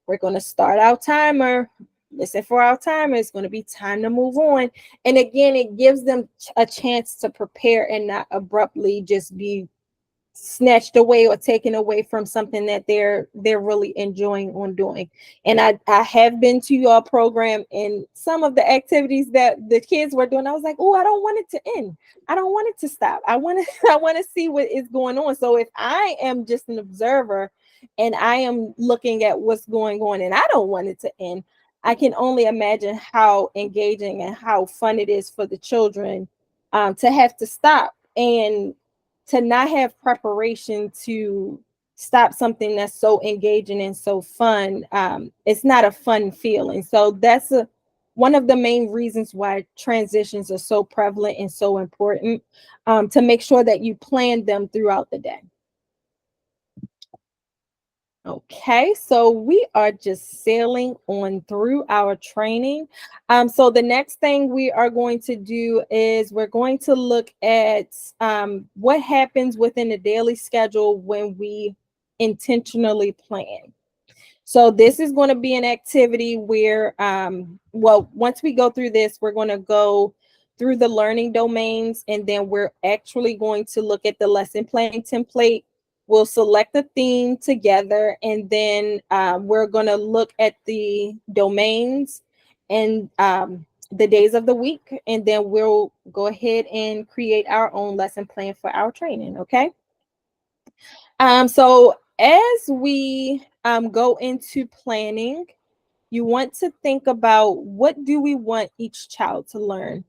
We're going to start our timer. Listen for our timer. It's going to be time to move on. And again, it gives them a chance to prepare and not abruptly just be snatched away or taken away from something that they're really enjoying on doing. And I have been to your program, and some of the activities that the kids were doing, I was like, oh, I don't want it to end. I don't want it to stop. I want to I want to see what is going on. So if I am just an observer and I am looking at what's going on and I don't want it to end, I can only imagine how engaging and how fun it is for the children to have to stop and to not have preparation to stop something that's so engaging and so fun. It's not a fun feeling. So that's one of the main reasons why transitions are so prevalent and so important, to make sure that you plan them throughout the day. Okay, so we are just sailing on through our training. So the next thing we are going to do is we're going to look at what happens within the daily schedule when we intentionally plan. So this is going to be an activity where, well, once we go through this, we're going to go through the learning domains, and then we're actually going to look at the lesson planning template. We'll select a theme together, and then we're going to look at the domains and the days of the week, and then we'll go ahead and create our own lesson plan for our training. Okay. So as we go into planning, you want to think about what do we want each child to learn.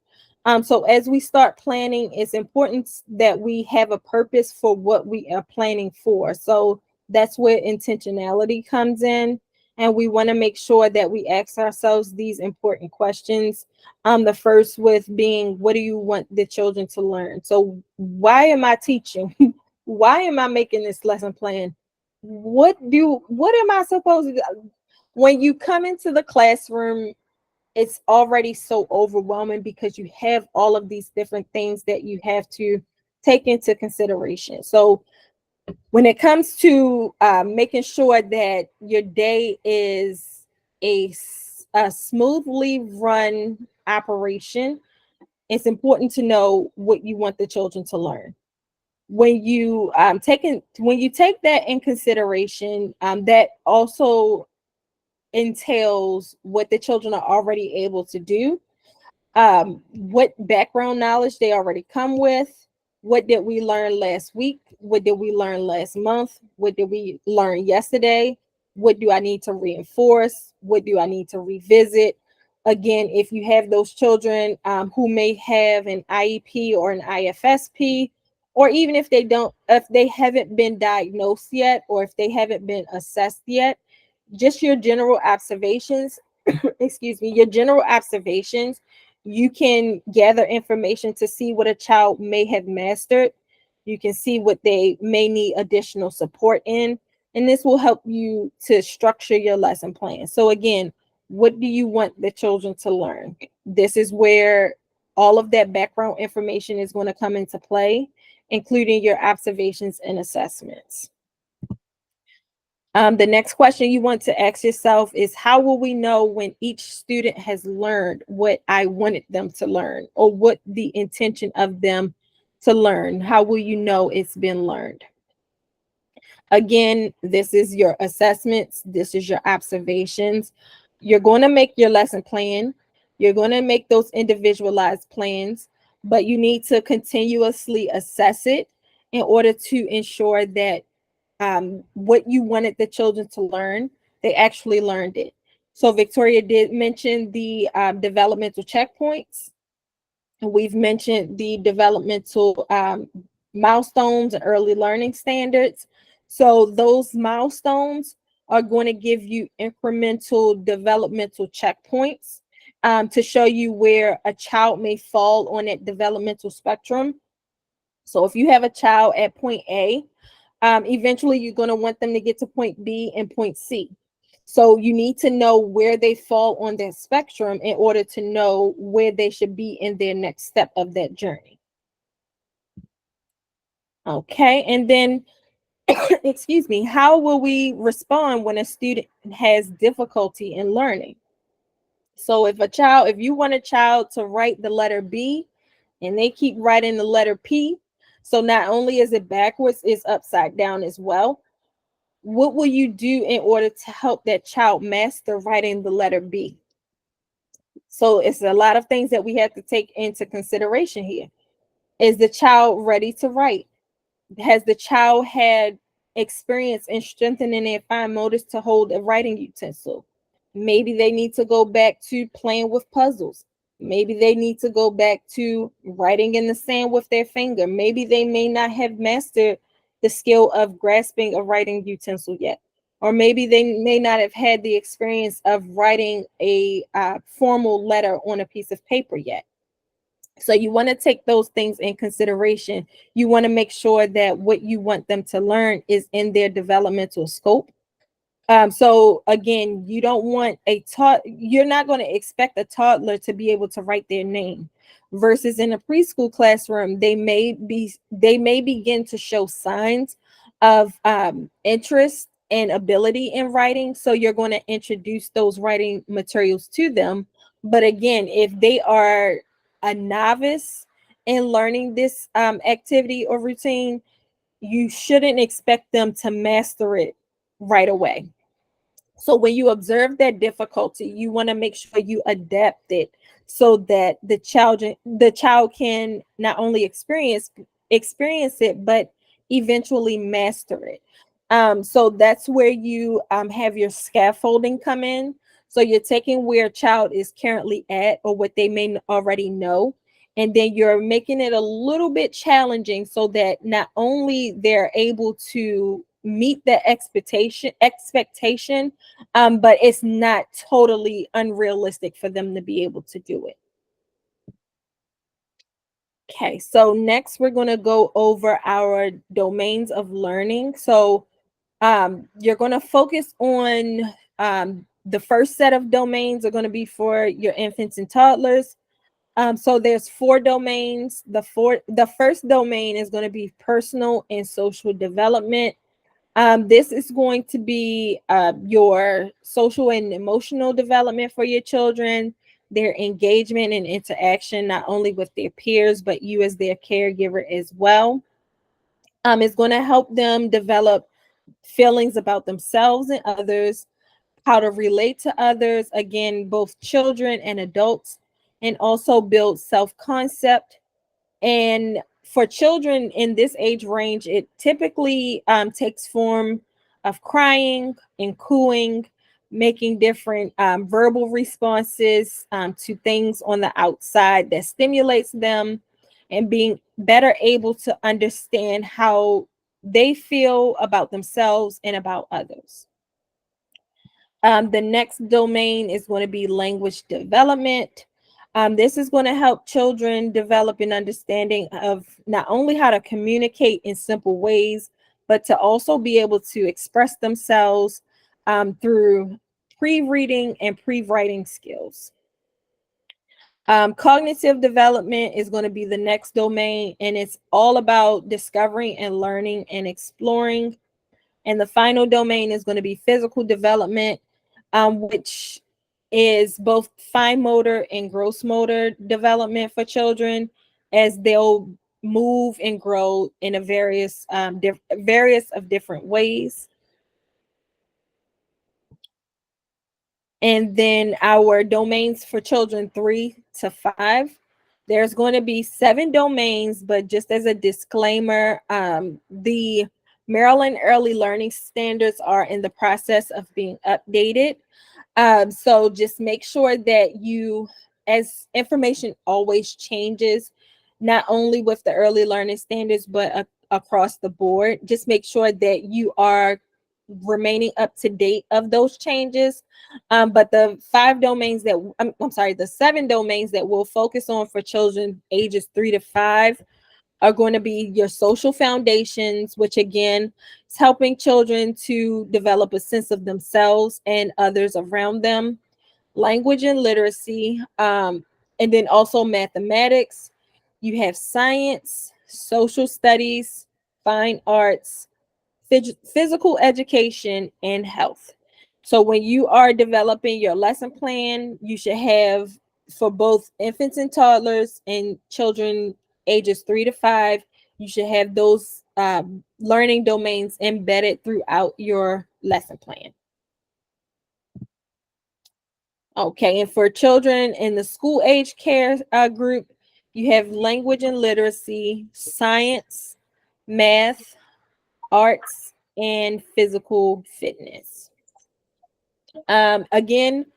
So as we start planning, it's important that we have a purpose for what we are planning for. So that's where intentionality comes in. And we want to make sure that we ask ourselves these important questions. The first with being, what do you want the children to learn? So why am I teaching? Why am I making this lesson plan? What am I supposed to do? When you come into the classroom, it's already so overwhelming because you have all of these different things that you have to take into consideration. So when it comes to making sure that your day is a smoothly run operation, it's important to know what you want the children to learn. When you take that in consideration, that also entails what the children are already able to do, what background knowledge they already come with, what did we learn last week, what did we learn last month, what did we learn yesterday, what do I need to reinforce, what do I need to revisit. Again, if you have those children who may have an IEP or an IFSP, or even if they haven't been diagnosed yet, or if they haven't been assessed yet, just your general observations, excuse me, your general observations, you can gather information to see what a child may have mastered. You can see what they may need additional support in, and this will help you to structure your lesson plan. So again, what do you want the children to learn? This is where all of that background information is going to come into play, including your observations and assessments. The next question you want to ask yourself is, how will we know when each student has learned what I wanted them to learn, or what the intention of them to learn? How will you know it's been learned? Again, this is your assessments. This is your observations. You're going to make your lesson plan. You're going to make those individualized plans, but you need to continuously assess it in order to ensure that what you wanted the children to learn, they actually learned it. So Victoria did mention the developmental checkpoints. We've mentioned the developmental milestones and early learning standards. So those milestones are going to give you incremental developmental checkpoints to show you where a child may fall on that developmental spectrum. So if you have a child at point A, eventually you're going to want them to get to point B and point C. So you need to know where they fall on that spectrum in order to know where they should be in their next step of that journey. Okay, and then, excuse me, how will we respond when a student has difficulty in learning? So if you want a child to write the letter B and they keep writing the letter P, so not only is it backwards, it's upside down as well. What will you do in order to help that child master writing the letter B? So it's a lot of things that we have to take into consideration here. Is the child ready to write? Has the child had experience in strengthening their fine motors to hold a writing utensil? Maybe they need to go back to playing with puzzles. Maybe they need to go back to writing in the sand with their finger. Maybe they may not have mastered the skill of grasping a writing utensil yet. Or maybe they may not have had the experience of writing a formal letter on a piece of paper yet. So you want to take those things in consideration. You want to make sure that what you want them to learn is in their developmental scope. So again, you don't want you're not going to expect a toddler to be able to write their name, versus in a preschool classroom, they may begin to show signs of interest and ability in writing. So you're going to introduce those writing materials to them. But again, if they are a novice in learning this activity or routine, you shouldn't expect them to master it right away. So when you observe that difficulty, you want to make sure you adapt it so that the child can not only experience it, but eventually master it. So that's where you have your scaffolding come in. So you're taking where a child is currently at or what they may already know, and then you're making it a little bit challenging so that not only they're able to meet the expectation, but it's not totally unrealistic for them to be able to do it. Okay, so next we're going to go over our domains of learning. So you're going to focus on the first set of domains are going to be for your infants and toddlers. So there's 4 domains. The first domain is going to be personal and social development. This is going to be your social and emotional development for your children. their engagement and interaction, not only with their peers, but you as their caregiver as well. It's going to help them develop feelings about themselves and others, how to relate to others, again, both children and adults, and also build self-concept. And for children in this age range, it typically takes form of crying and cooing, making different verbal responses to things on the outside that stimulates them, and being better able to understand how they feel about themselves and about others. The next domain is going to be language development. This is going to help children develop an understanding of not only how to communicate in simple ways, but to also be able to express themselves through pre-reading and pre-writing skills. Cognitive development is going to be the next domain, and it's all about discovering and learning and exploring. And the final domain is going to be physical development, which is both fine motor and gross motor development for children, as they'll move and grow in a various of different ways. And then our domains for children 3 to 5, there's going to be 7 domains, but just as a disclaimer, the Maryland Early Learning Standards are in the process of being updated. So just make sure that you, as information always changes, not only with the early learning standards, but across the board, just make sure that you are remaining up to date of those changes. But the 5 domains that I'm sorry, the 7 domains that we'll focus on for children ages 3 to 5 are going to be your social foundations, which again is helping children to develop a sense of themselves and others around them, language and literacy, and then also mathematics. You have science, social studies, fine arts, physical education, and health. So when you are developing your lesson plan, you should have, for both infants and toddlers and children ages 3 to 5, you should have those learning domains embedded throughout your lesson plan. Okay, and for children in the school age care group, you have language and literacy, science, math, arts, and physical fitness. Again,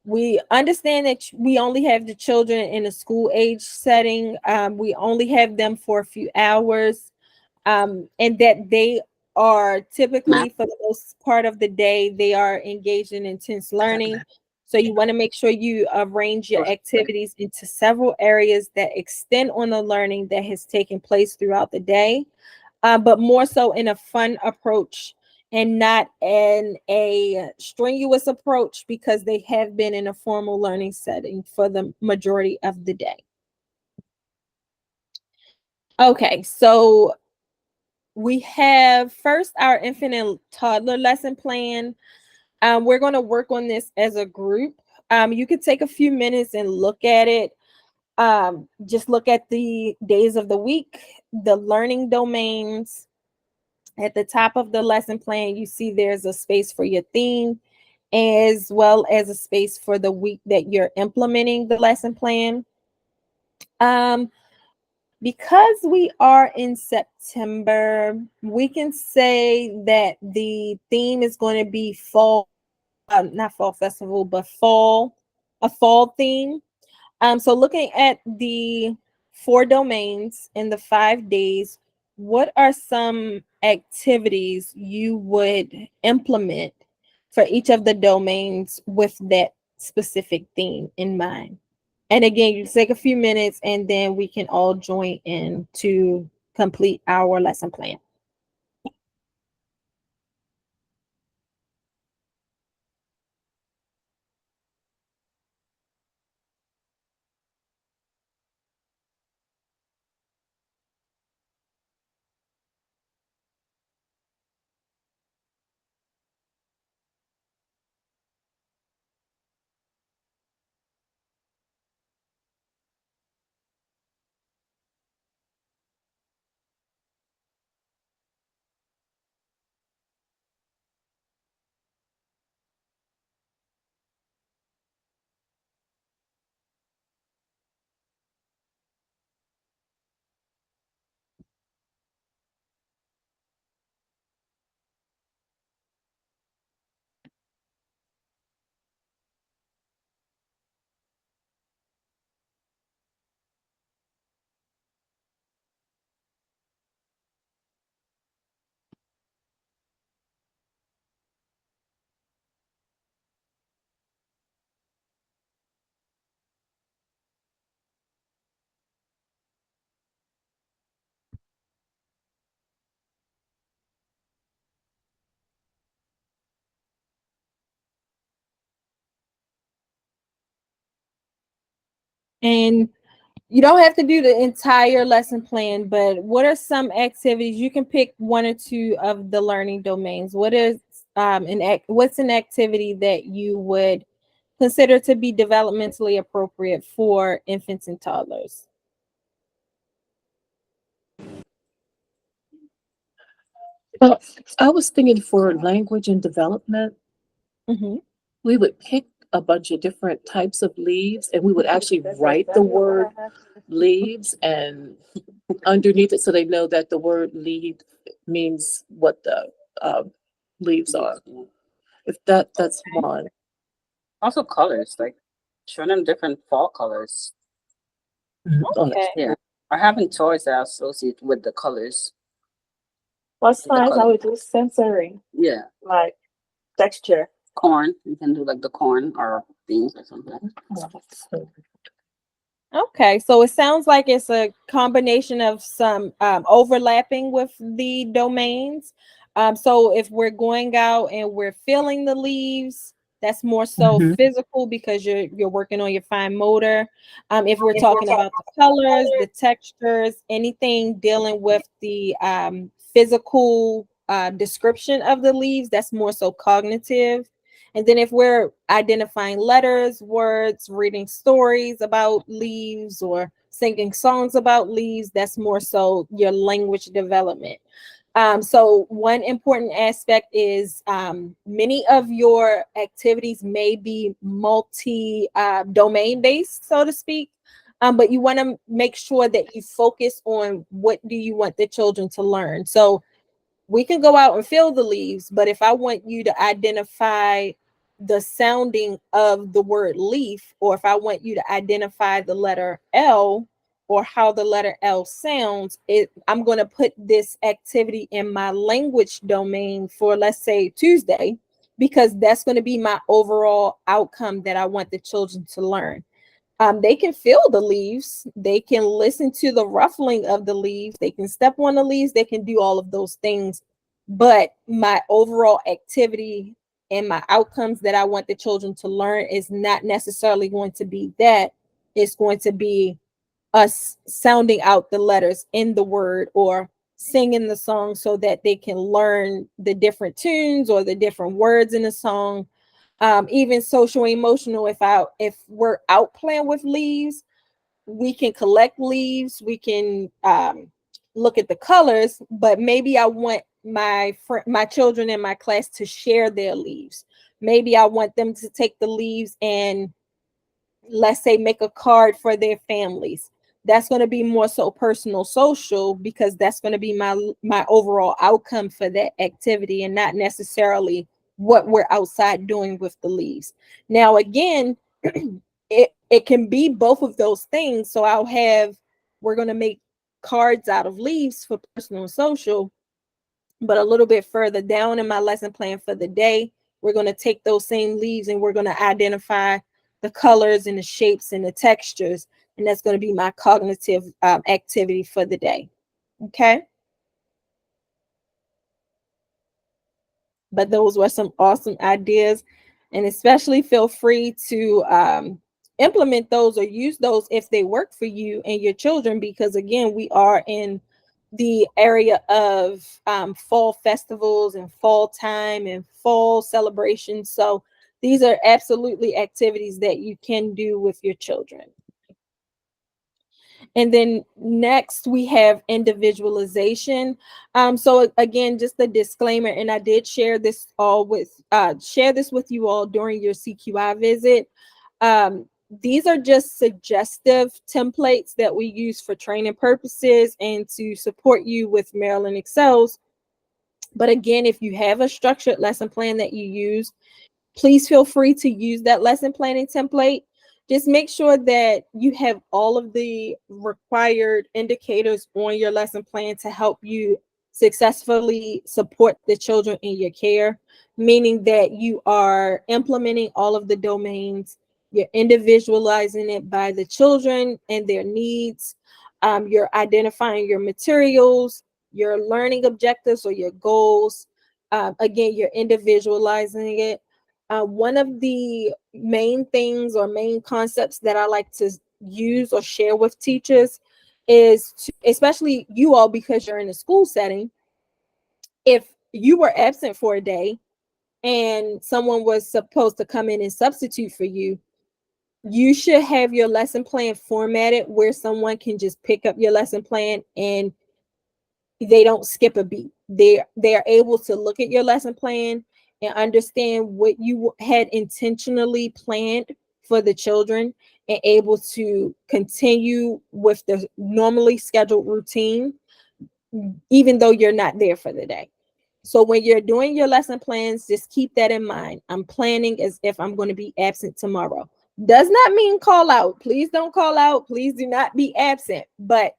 we understand that we only have the children in a school age setting. We only have them for a few hours, and that they are typically, for the most part of the day, they are engaged in intense learning. So you want to make sure you arrange your activities into several areas that extend on the learning that has taken place throughout the day, but more so in a fun approach and not in a strenuous approach, because they have been in a formal learning setting for the majority of the day. Okay, so we have first our infant and toddler lesson plan. We're going to work on this as a group. You could take a few minutes and look at it. Just look at the days of the week, the learning domains. At the top of the lesson plan, you see there's a space for your theme, as well as a space for the week that you're implementing the lesson plan. Because we are in September, we can say that the theme is going to be fall, not fall festival, but a fall theme. So looking at the 4 domains in the 5 days, what are some activities you would implement for each of the domains with that specific theme in mind? And again, you take a few minutes and then we can all join in to complete our lesson plan. And you don't have to do the entire lesson plan, but what are some activities? You can pick one or two of the learning domains. What's an activity that you would consider to be developmentally appropriate for infants and toddlers? Well, I was thinking for language and development, Mm-hmm. we would pick a bunch of different types of leaves and we would actually write the word leaves and underneath it so they know that the word leaf means what the leaves are. If that's one. Also colors, like show them different fall colors. Okay. Yeah. Or having toys that are associated with the colors. What's The nice, I color. would do sensory, Yeah. like texture. Corn. You can do like the corn or beans or something. Okay, so it sounds like it's a combination of some overlapping with the domains. So if we're going out and we're feeling the leaves, that's more so Mhm. physical because you're working on your fine motor. If we're talking about the colors, the textures, anything dealing with the physical description of the leaves, that's more so cognitive. And then if we're identifying letters, words, reading stories about leaves or singing songs about leaves, that's more so your language development. So one important aspect is many of your activities may be multi domain based, so to speak. But you want to make sure that you focus on what do you want the children to learn. So we can go out and feel the leaves, but if I want you to identify the sounding of the word leaf, or if I want you to identify the letter L or how the letter L sounds, I'm going to put this activity in my language domain for, let's say, Tuesday, because that's going to be my overall outcome that I want the children to learn. They can feel the leaves, they can listen to the ruffling of the leaves, they can step on the leaves, they can do all of those things. But my overall activity and my outcomes that I want the children to learn is not necessarily going to be that. It's going to be us sounding out the letters in the word or singing the song so that they can learn the different tunes or the different words in the song. Even social emotional, if we're out playing with leaves, we can collect leaves, we can look at the colors, but maybe I want my children in my class to share their leaves. Maybe I want them to take the leaves and, let's say, make a card for their families. That's going to be more so personal social, because that's going to be my overall outcome for that activity and not necessarily what we're outside doing with the leaves. Now again, it can be both of those things. So we're going to make cards out of leaves for personal and social, but a little bit further down in my lesson plan for the day, we're going to take those same leaves and we're going to identify the colors and the shapes and the textures. And that's going to be my cognitive activity for the day. Okay. But those were some awesome ideas. And especially feel free to implement those or use those if they work for you and your children, because again, we are in the area of fall festivals and fall time and fall celebrations. So these are absolutely activities that you can do with your children. And then next we have individualization. So again, just a disclaimer, and I did share this with you all during your CQI visit. These are just suggestive templates that we use for training purposes and to support you with Maryland Excels. But again, if you have a structured lesson plan that you use, please feel free to use that lesson planning template. Just make sure that you have all of the required indicators on your lesson plan to help you successfully support the children in your care, meaning that you are implementing all of the domains, you're individualizing it by the children and their needs, you're identifying your materials, your learning objectives or your goals. Again, you're individualizing it. One of the main things or main concepts that I like to use or share with teachers is to, especially you all, because you're in a school setting, if you were absent for a day and someone was supposed to come in and substitute for you, you should have your lesson plan formatted where someone can just pick up your lesson plan and they don't skip a beat. They're able to look at your lesson plan and understand what you had intentionally planned for the children and able to continue with the normally scheduled routine, even though you're not there for the day. So when you're doing your lesson plans, just keep that in mind. I'm planning as if I'm going to be absent tomorrow. Does not mean call out. Please don't call out. Please do not be absent. But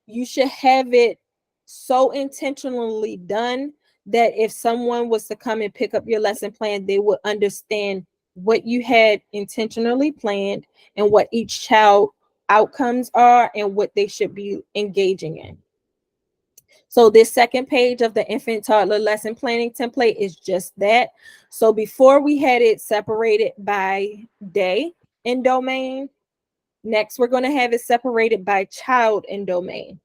you should have it so intentionally done that if someone was to come and pick up your lesson plan, they would understand what you had intentionally planned and what each child outcomes are and what they should be engaging in. So this second page of the infant toddler lesson planning template is just that. So before we had it separated by day and domain, next we're going to have it separated by child and domain.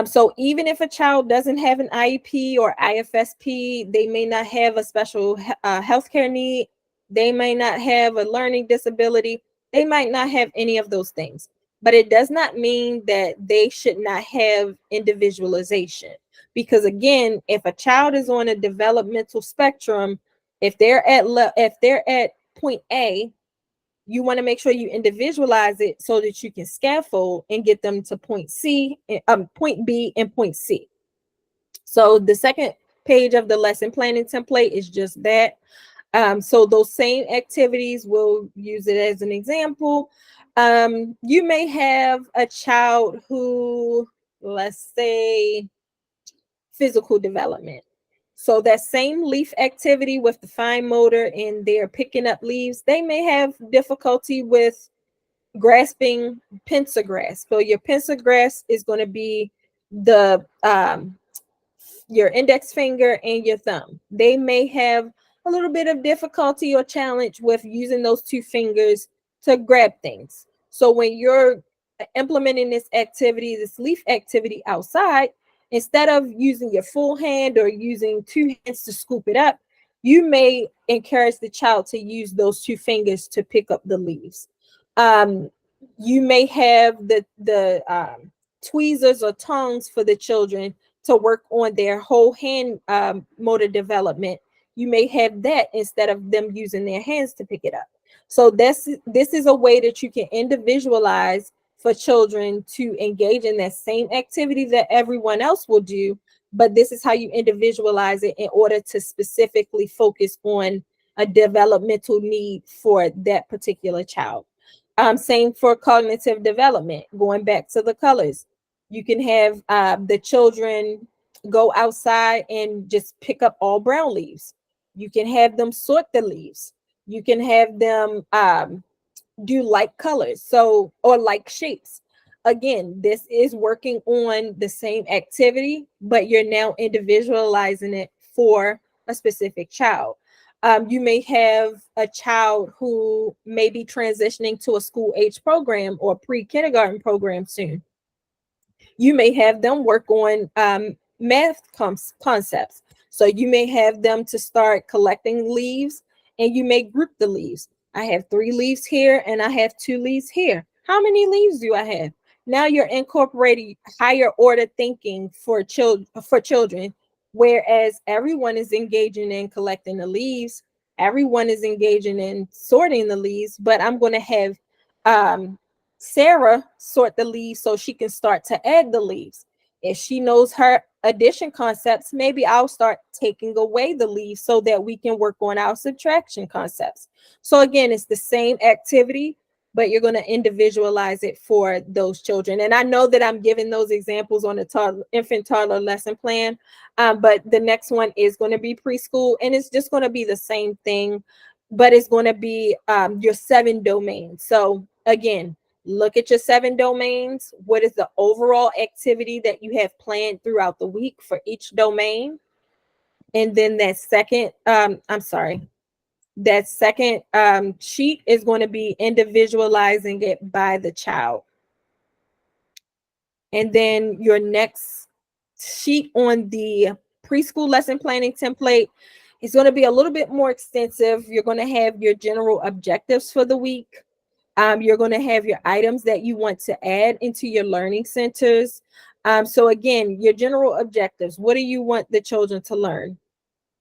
So even if a child doesn't have an IEP or IFSP, they may not have a special healthcare need, they may not have a learning disability, they might not have any of those things. But it does not mean that they should not have individualization. Because again, if a child is on a developmental spectrum, if they're at point A, you want to make sure you individualize it so that you can scaffold and get them to point B and point C. So the second page of the lesson planning template is just that. So those same activities, we'll use it as an example. You may have a child who, let's say, physical development. So that same leaf activity with the fine motor and they're picking up leaves, they may have difficulty with grasping pentagrasp. So your pentagrasp is going to be the your index finger and your thumb. They may have a little bit of difficulty or challenge with using those two fingers to grab things. So when you're implementing this activity, this leaf activity outside, instead of using your full hand or using two hands to scoop it up, you may encourage the child to use those two fingers to pick up the leaves. You may have the tweezers or tongs for the children to work on their whole hand motor development. You may have that instead of them using their hands to pick it up. So this is a way that you can individualize for children to engage in that same activity that everyone else will do, but this is how you individualize it in order to specifically focus on a developmental need for that particular child. Same for cognitive development, going back to the colors. You can have the children go outside and just pick up all brown leaves. You can have them sort the leaves. You can have them do like colors, or like shapes. Again, this is working on the same activity, but you're now individualizing it for a specific child. You may have a child who may be transitioning to a school age program or pre-kindergarten program soon. You may have them work on math concepts. So you may have them to start collecting leaves, and you may group the leaves. I have 3 leaves here and I have 2 leaves here. How many leaves do I have? Now you're incorporating higher order thinking for children, whereas everyone is engaging in collecting the leaves, everyone is engaging in sorting the leaves, but I'm going to have Sarah sort the leaves so she can start to add the leaves. If she knows her addition concepts, maybe I'll start taking away the leaves so that we can work on our subtraction concepts. So again, it's the same activity, but you're going to individualize it for those children. And I know that I'm giving those examples on the infant toddler lesson plan, but the next one is going to be preschool, and it's just going to be the same thing, but it's going to be your 7 domains. So again, look at your 7 domains. What is the overall activity that you have planned throughout the week for each domain? And then that second, That second sheet is going to be individualizing it by the child. And then your next sheet on the preschool lesson planning template is going to be a little bit more extensive. You're going to have your general objectives for the week. You're going to have your items that you want to add into your learning centers. So again, your general objectives. What do you want the children to learn?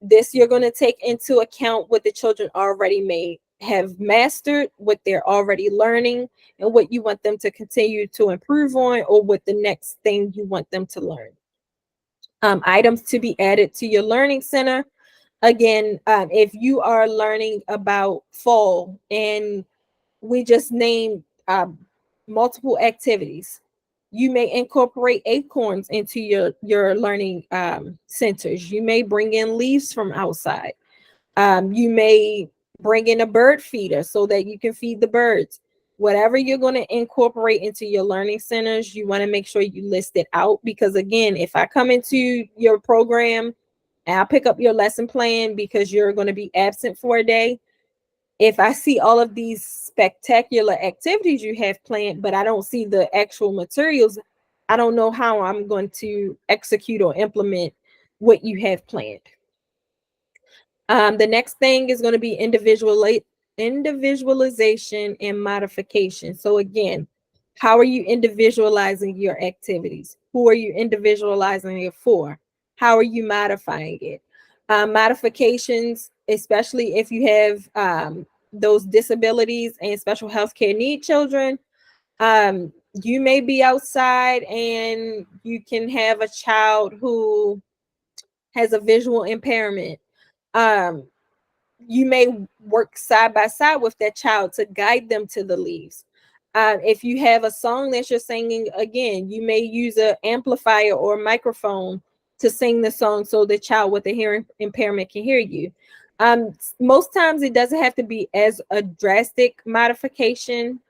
This you're going to take into account what the children already may have mastered, what they're already learning, and what you want them to continue to improve on, or what the next thing you want them to learn. Items to be added to your learning center. Again, if you are learning about fall and we just named multiple activities, you may incorporate acorns into your learning centers. You may bring in leaves from outside. You may bring in a bird feeder so that you can feed the birds. Whatever you're going to incorporate into your learning centers, you want to make sure you list it out, because again, if I come into your program and I'll pick up your lesson plan because you're going to be absent for a day, if I see all of these spectacular activities you have planned, but I don't see the actual materials, I don't know how I'm going to execute or implement what you have planned. The next thing is going to be individualization and modification. So again, how are you individualizing your activities? Who are you individualizing it for? How are you modifying it? Modifications, especially if you have those disabilities and special health care need children, you may be outside and you can have a child who has a visual impairment. You may work side by side with that child to guide them to the leaves. If you have a song that you're singing, again, you may use an amplifier or a microphone to sing the song so the child with a hearing impairment can hear you. Most times it doesn't have to be as a drastic modification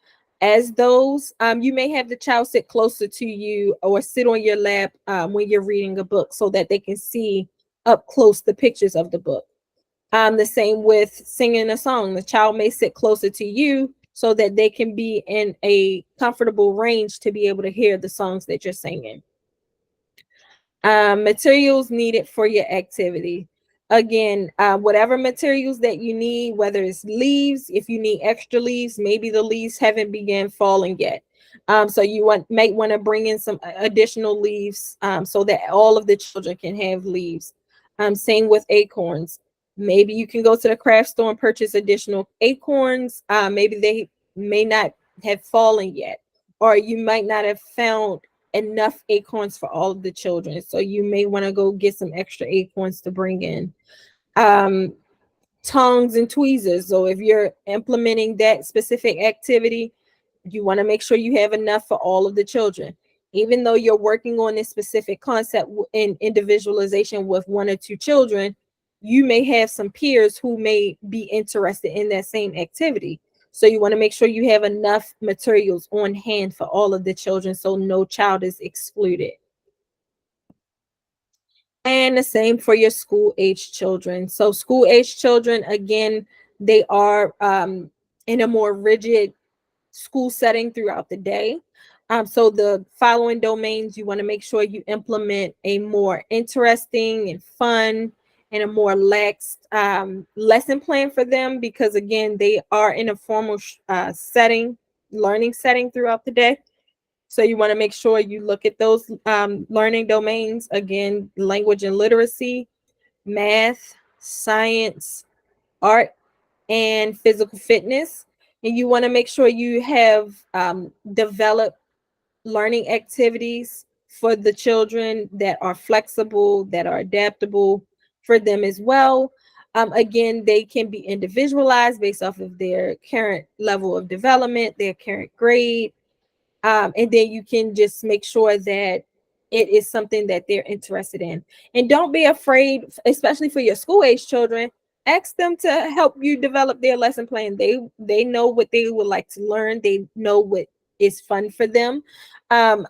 as those. You may have the child sit closer to you or sit on your lap when you're reading a book so that they can see up close the pictures of the book. The same with singing a song. The child may sit closer to you so that they can be in a comfortable range to be able to hear the songs that you're singing. Materials needed for your activity. Again, whatever materials that you need, whether it's leaves, if you need extra leaves, maybe the leaves haven't begun falling yet. So you might want to bring in some additional leaves so that all of the children can have leaves. Same with acorns. Maybe you can go to the craft store and purchase additional acorns. Maybe they may not have fallen yet, or you might not have found enough acorns for all of the children. So you may want to go get some extra acorns to bring in. Tongs and tweezers. So if you're implementing that specific activity, you want to make sure you have enough for all of the children. Even though you're working on this specific concept in individualization with one or two children, you may have some peers who may be interested in that same activity. So you want to make sure you have enough materials on hand for all of the children so no child is excluded. And the same for your school age children. So school age children, again, they are in a more rigid school setting throughout the day. So the following domains, you want to make sure you implement a more interesting and fun and a more lax lesson plan for them, because again, they are in a formal setting, learning setting throughout the day. So you want to make sure you look at those learning domains, again, language and literacy, math, science, art, and physical fitness. And you want to make sure you have developed learning activities for the children that are flexible, that are adaptable for them as well. Again, they can be individualized based off of their current level of development, their current grade. And then you can just make sure that it is something that they're interested in. And don't be afraid, especially for your school age children, ask them to help you develop their lesson plan. They know what they would like to learn. They know what is fun for them.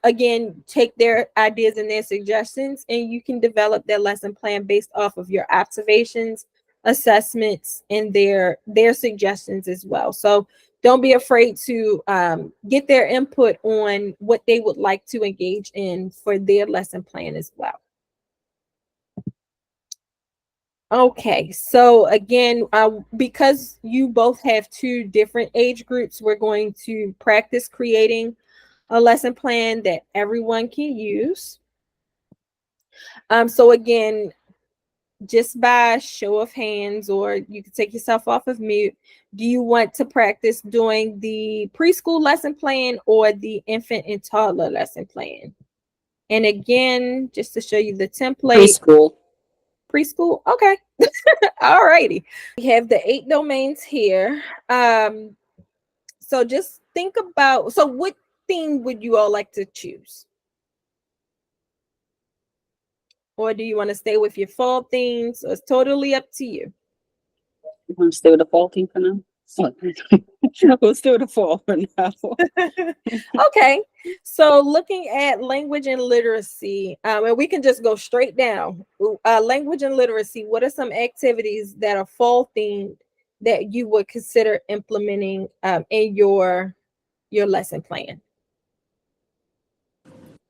Again, take their ideas and their suggestions, and you can develop their lesson plan based off of your observations, assessments and their suggestions as well. So don't be afraid to get their input on what they would like to engage in for their lesson plan as well. Okay, so again, because you both have two different age groups, we're going to practice creating a lesson plan that everyone can use. So again, just by show of hands, or you can take yourself off of mute, do you want to practice doing the preschool lesson plan or the infant and toddler lesson plan? And again, just to show you the template. Preschool. Okay. All righty. We have the 8 domains here. So just think about, so what theme would you all like to choose? Or do you want to stay with your fall themes? So it's totally up to you. You want to stay with the fall theme for now? We'll stay with the fall for now. Okay, so looking at language and literacy, and we can just go straight down. Language and literacy, what are some activities that are fall themed that you would consider implementing in your lesson plan?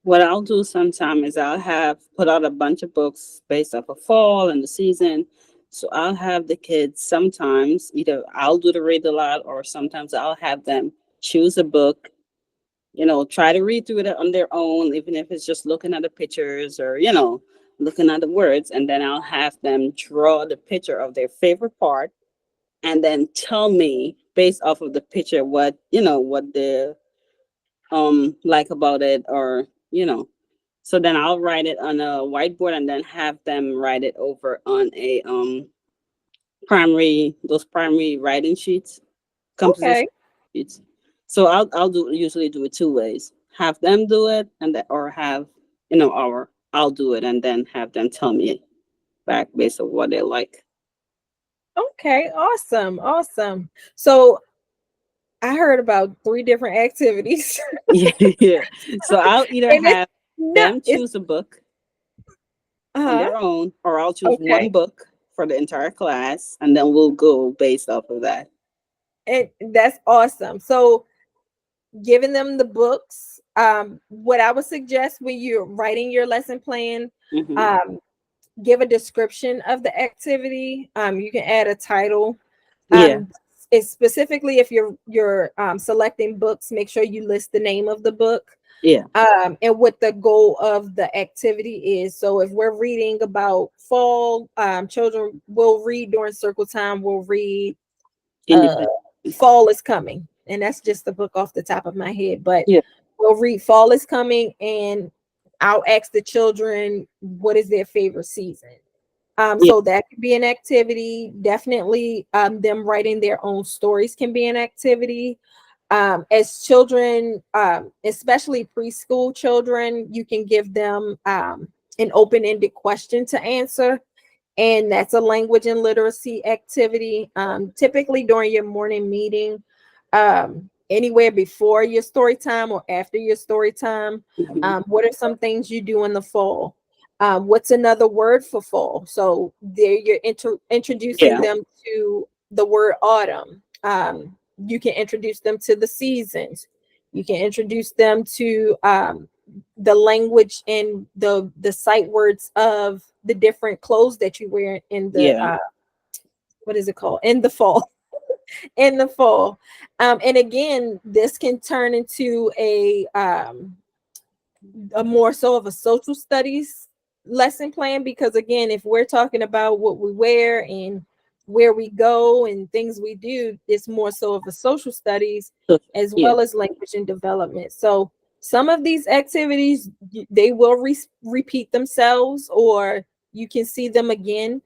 What I'll do sometime is I'll have put out a bunch of books based off of fall and the season. So I'll have the kids sometimes, either I'll do the read aloud, or sometimes I'll have them choose a book, try to read through it on their own, even if it's just looking at the pictures or, looking at the words. And then I'll have them draw the picture of their favorite part and then tell me based off of the picture what they like about it, or, so then I'll write it on a whiteboard and then have them write it over on a those primary writing sheets, composition sheets. So I'll usually do it 2 ways. Have them do it or I'll do it and then have them tell me back based on what they like. Okay, awesome. So I heard about 3 different activities. Yeah. So I'll either have them choose a book on their own, or I'll choose one book for the entire class, and then we'll go based off of that. And that's awesome. So giving them the books, what I would suggest when you're writing your lesson plan, give a description of the activity. You can add a title. It's specifically if you're selecting books, make sure you list the name of the book. And what the goal of the activity is. So if we're reading about fall, children will read during circle time, will read Fall is Coming. And that's just the book off the top of my head. But we'll read Fall is Coming, and I'll ask the children what is their favorite season. So that could be an activity. Definitely them writing their own stories can be an activity. As children, especially preschool children, you can give them an open-ended question to answer, and that's a language and literacy activity. Typically during your morning meeting, anywhere before your story time or after your story time. What are some things you do in the fall? What's another word for fall? So there you're introducing them to the word autumn. You can introduce them to the seasons. You can introduce them to the language and the sight words of the different clothes that you wear in the what is it called? In the fall. In the fall. And again, this can turn into a more so of a social studies lesson plan, because again, if we're talking about what we wear and where we go and things we do, it's more so of a social studies as well as language and development. So some of these activities, they will repeat themselves, or you can see them again.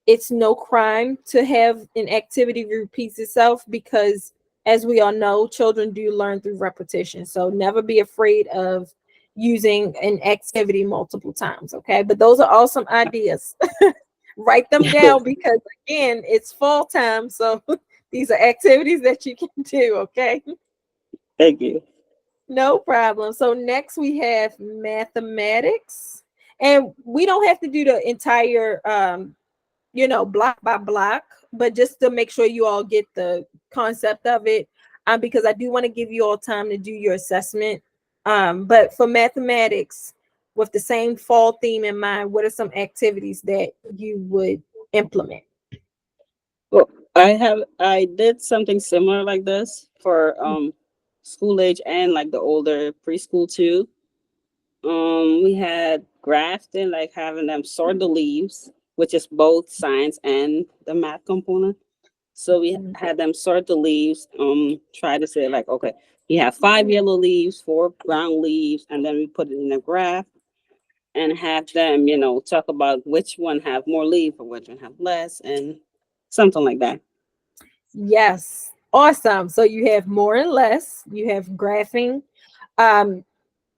It's no crime to have an activity repeats itself, because as we all know, children do learn through repetition. So never be afraid of using an activity multiple times. Okay. But those are awesome ideas. Write them down, because again, it's fall time. So these are activities that you can do. Okay. Thank you. No problem. So next we have mathematics, and we don't have to do the entire block by block, but just to make sure you all get the concept of it, because I do want to give you all time to do your assessment. But for mathematics, with the same fall theme in mind, what are some activities that you would implement? Well, I did something similar like this for school age and like the older preschool too. We had grafting, like having them sort the leaves, which is both science and the math component. So we had them sort the leaves, try to say like, okay, you have 5 yellow leaves, 4 brown leaves, and then we put it in a graph and have them, talk about which one have more leaf or which one have less and something like that. Yes, awesome. So you have more and less, you have graphing.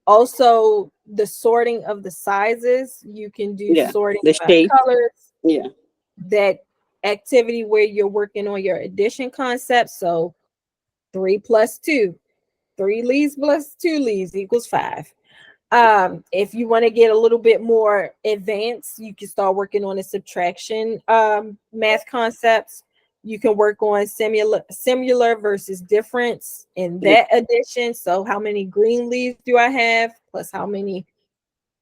Also the sorting of the sizes, you can do Yeah, sorting the by shape. colors. Yeah. That activity where you're working on your addition concept. So 3 plus 2, 3 leaves plus 2 leaves equals 5. If you want to get a little bit more advanced, you can start working on the subtraction math concepts. You can work on similar versus difference in that addition. So how many green leaves do I have? Plus how many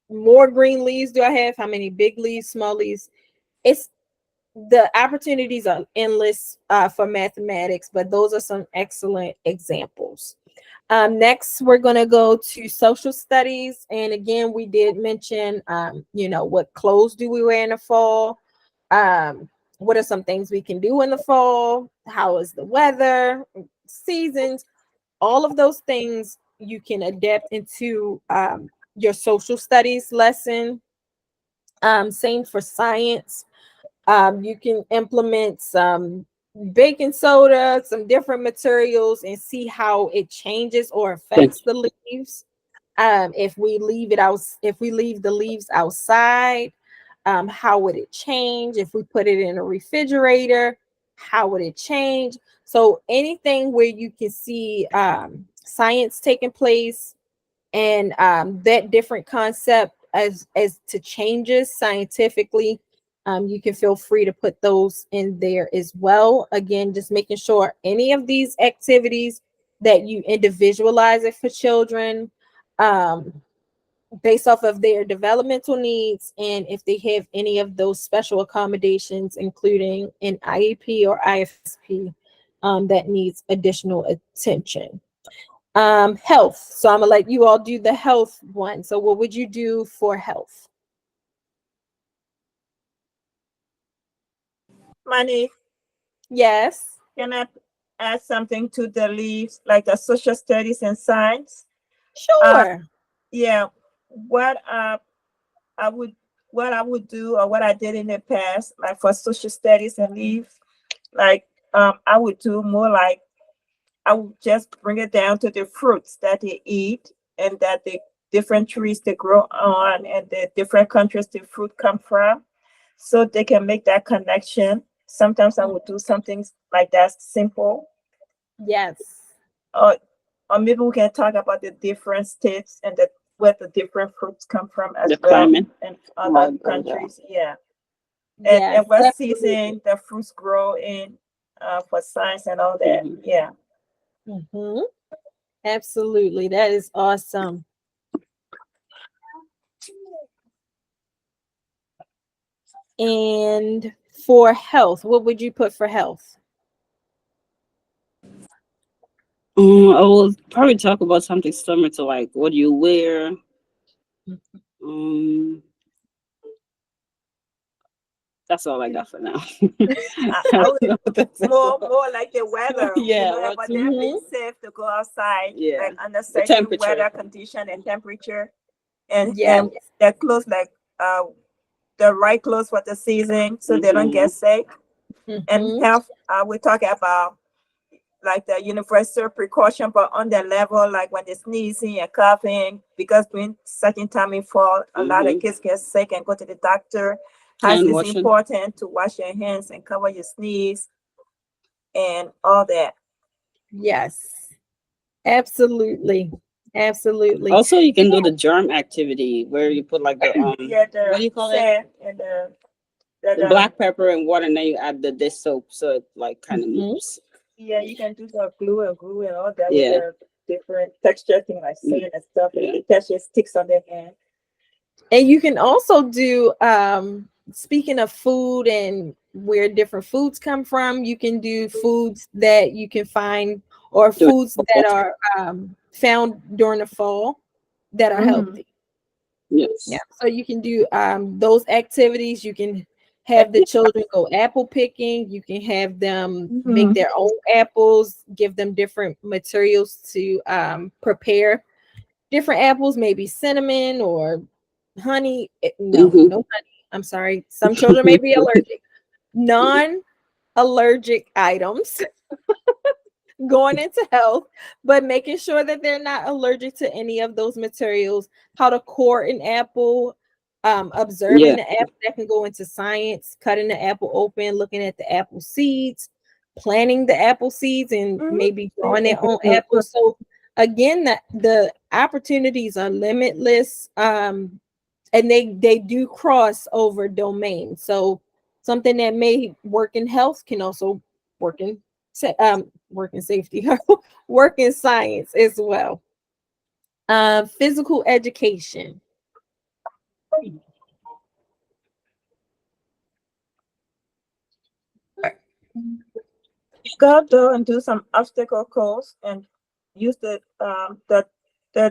more green leaves do I have? How many big leaves, small leaves? It's the opportunities are endless for mathematics, but those are some excellent examples. Next, we're going to go to social studies. And again, we did mention, what clothes do we wear in the fall? What are some things we can do in the fall? How is the weather, seasons? All of those things you can adapt into your social studies lesson. Same for science. You can implement some baking soda, some different materials, and see how it changes or affects the leaves. If we leave the leaves outside, how would it change? If we put it in a refrigerator, how would it change? So anything where you can see science taking place and that different concept as to changes scientifically, you can feel free to put those in there as well. Again, just making sure any of these activities that you individualize it for children based off of their developmental needs, and if they have any of those special accommodations, including an IEP or IFSP that needs additional attention. Health. So I'm gonna let you all do the health one. So what would you do for health? Money, Yes. can I add something to the leaves, like the social studies and science? Sure. Yeah, what I would what I would do or what I did in the past, like for social studies and leaves, like I would do more like I would just bring it down to the fruits that they eat and that the different trees they grow on and the different countries the fruit come from, so they can make that connection. Sometimes I would do something like that simple, Yes. or maybe we can talk about the different states and where the different fruits come from as The well, climate. and other countries. Yeah, Yes. and what Absolutely. season the fruits grow in, for science and all that. Mhm. Yeah. Mhm. Absolutely. That is awesome. And for health, what would you put for health? I will probably talk about something similar to like what do you wear. That's all I got for now. I would more like the weather, Yeah, about them being safe to go outside, Yeah. like under The certain temperature. weather condition and temperature, and Yes. their clothes, like the right clothes for the season, so they don't get sick. And Mhm. health, we talk about like the universal precaution, but on the level, like when they're sneezing and coughing, because during certain time in fall, a lot of kids get sick and go to the doctor. As Hand it's washing. important to wash your hands and cover your sneeze and all that. Yes. Absolutely. Absolutely. Also, you can do the germ activity where you put like the Yeah, what do you call it? sand and the That, The black pepper and water, and then you add the dish soap, so it like kind of Mhm. moves. yeah, you can do the glue and all that Yeah. with the different texture thing like sand and stuff. Yeah. And it catches sticks on their hand. And you can also do, speaking of food and where different foods come from, you can do foods that you can find or During foods the that fall. are found during the fall that are Mhm. healthy. Yes. Yeah. So you can do those activities. You can have the children go apple picking. You can have them make Mhm. their own apples, give them different materials to prepare different apples, maybe cinnamon or honey. No, Mhm. no honey. I'm sorry. Some children may be allergic. Non-allergic items going into health, but making sure that they're not allergic to any of those materials. How to core an apple, observing Yeah. the apple, that can go into science, cutting the apple open, looking at the apple seeds, planting the apple seeds, and Mhm. maybe growing their own apples. So again, the opportunities are limitless. And they do cross over domains. So something that may work in health can also work in work in safety, work in science as well. Physical education. Go out there and do some obstacle course and use the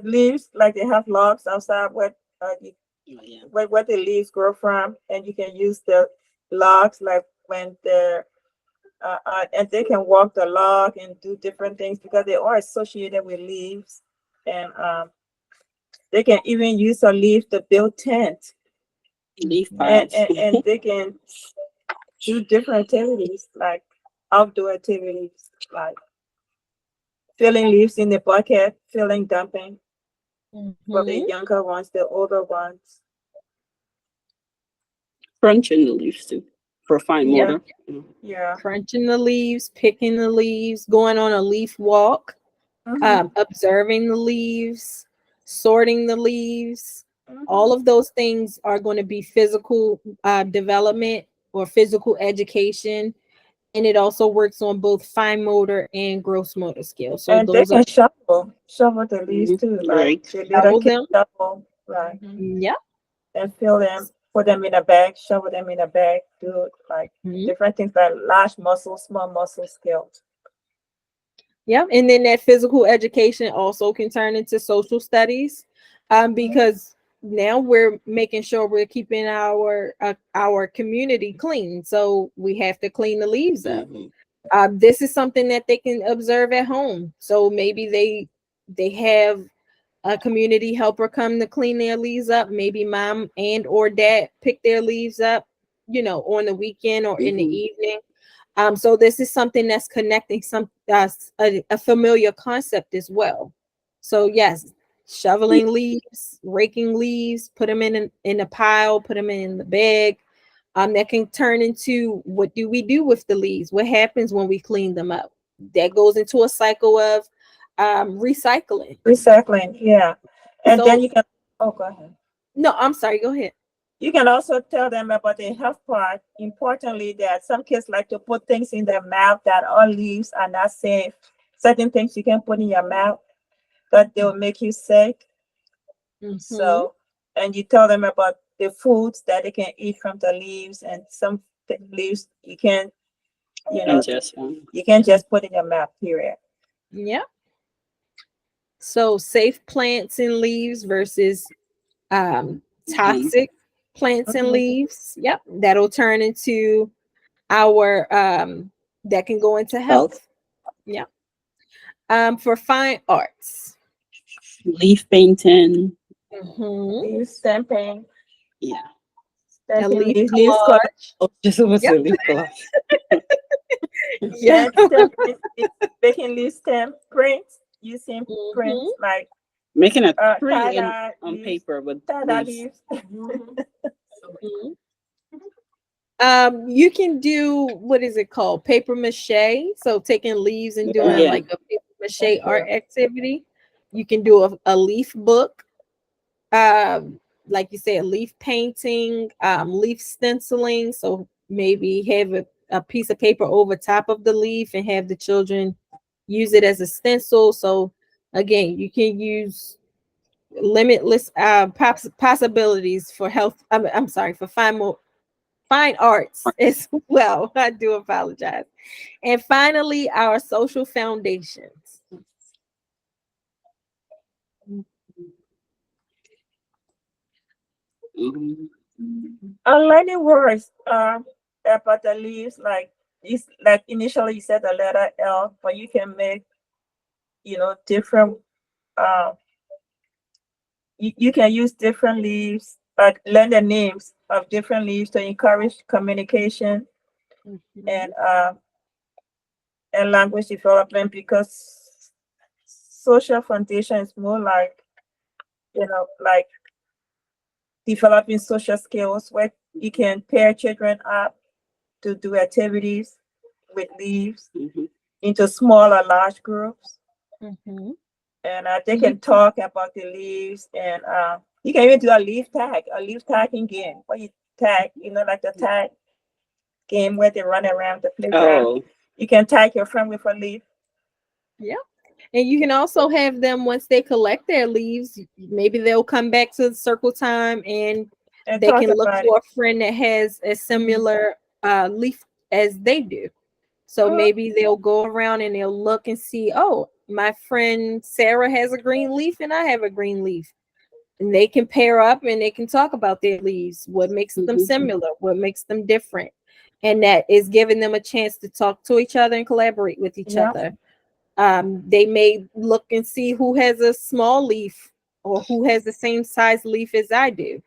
leaves like they have logs outside Oh, yeah. where the leaves grow from, and you can use the logs like when they're and they can walk the log and do different things because they are associated with leaves, and they can even use a leaf to build tent, Leaf and, piles. and they can do different activities like outdoor activities like filling leaves in the bucket, filling dumping for the Mhm. younger ones, the older ones. Crunching the leaves too for fine Yeah. motor. Yeah. Crunching the leaves, picking the leaves, going on a leaf walk, Mhm. observing the leaves, sorting the leaves. All of those things are going to be physical development or physical education. And it also works on both fine motor and gross motor skills. So And they those are can shovel the leaves Mhm. too, Right. like the little shovel kid them. shovel, right? Yeah. And fill them, put them in a bag, shovel them in a bag, do like Mhm. different things like large muscle, small muscle skills. Yeah, and then that physical education also can turn into social studies, because now we're making sure we're keeping our community clean. So we have to clean the leaves up. Mhm. This is something that they can observe at home. So maybe they have a community helper come to clean their leaves up. Maybe mom and or dad pick their leaves up, on the weekend or in the Mhm. evening. So this is something that's connecting a familiar concept as well. So yes, shoveling leaves, raking leaves, put them in a pile, put them in the bag. That can turn into, what do we do with the leaves? What happens when we clean them up? That goes into a cycle of recycling. Recycling, yeah. And then So you can, oh, go ahead. no, I'm sorry. Go ahead. You can also tell them about the health part. Importantly, that some kids like to put things in their mouth that all leaves are not safe. Certain things you can put in your mouth that they will make you sick. Mhm. So, and you tell them about the foods that they can eat from the leaves, and some leaves you can, And just you can't just put in your mouth. Period. Yeah. So safe plants and leaves versus toxic plants and Mhm. leaves. Yep, that'll turn into our that can go into health. health. Yep. For fine arts. Leaf painting. Mhm. Leaf stamping, Yeah. A stamping leaf leaves, color, collage. Oh, just was Yep. a leaf gloss. Yeah. and stamping, making leaf stamp prints using prints Mhm. like Making a tree tie-dye on leaves, paper with tie-dye leaves. leaves. Mhm. You can do, what is it called? Paper mache. So taking leaves and doing Yeah. like a paper mache art activity. You can do a leaf book. like you said, leaf painting, leaf stenciling. So maybe have a piece of paper over top of the leaf and have the children use it as a stencil. So again, you can use limitless possibilities for health. I'm sorry, for fine arts as well. I do apologize. And finally, our social foundations. Mhm. Learning words about the leaves, like this, like initially you said the letter L, but you can make, different, uh, you can use different leaves, learn the names of different leaves to encourage communication and language development, because social foundation is more like, like developing social skills where you can pair children up to do activities with leaves Mhm. into small or large groups. Mhm. And they can talk about the leaves, and you can even do a leaf tagging game where you tag, like the tag game where they run around the playground. Oh, You can tag your friend with a leaf. Yeah. And you can also have them, once they collect their leaves, maybe they'll come back to the circle time and And they talk can look about for it. a friend that has a similar leaf as they do. So Oh. maybe they'll go around and they'll look and see, oh, my friend Sarah has a green leaf and I have a green leaf. And they can pair up and they can talk about their leaves, what makes them Mhm. similar, what makes them different. And that is giving them a chance to talk to each other and collaborate with each Yeah. other. They may look and see who has a small leaf or who has the same size leaf as I do.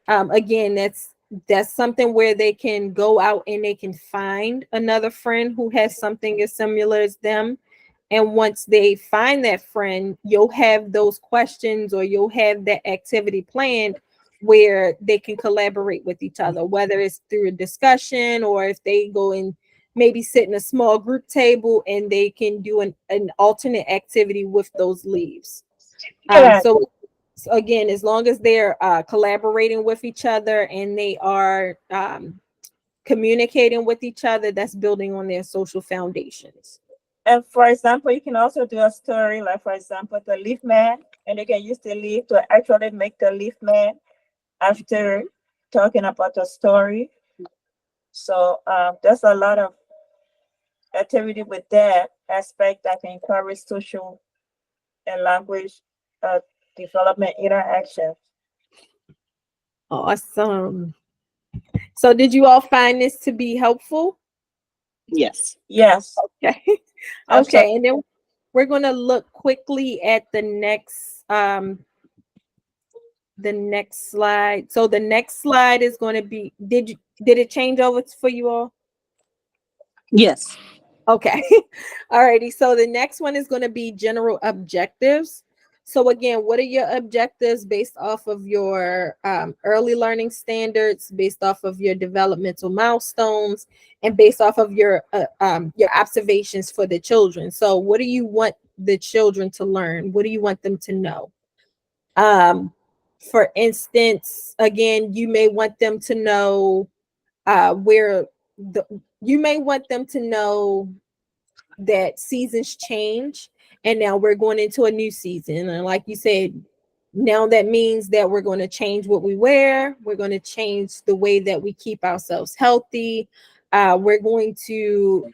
Again, that's something where they can go out and they can find another friend who has something as similar as them. And once they find that friend, you'll have those questions or you'll have that activity planned where they can collaborate with each other, whether it's through a discussion or if they go and maybe sit in a small group table and they can do an alternate activity with those leaves. Yeah. So again, as long as they're collaborating with each other and they are communicating with each other, that's building on their social foundations. And for example, you can also do a story, like for example, the leaf man, and you can use the leaf to actually make the leaf man after talking about the story. So there's a lot of activity with that aspect that can encourage social and language uh, development interaction. Awesome. So did you all find this to be helpful? Yes. Yes, Okay. absolutely. Okay. And then we're going to look quickly at the next slide. So the next slide is going to be, did it change over for you all? Yes. Okay. Alrighty. So the next one is going to be general objectives. So again, what are your objectives based off of your early learning standards, based off of your developmental milestones, and based off of your observations for the children? So what do you want the children to learn? What do you want them to know? For instance, again, you may want them to know you may want them to know that seasons change and now we're going into a new season, and like you said, now that means that we're going to change what we wear, we're going to change the way that we keep ourselves healthy, we're going to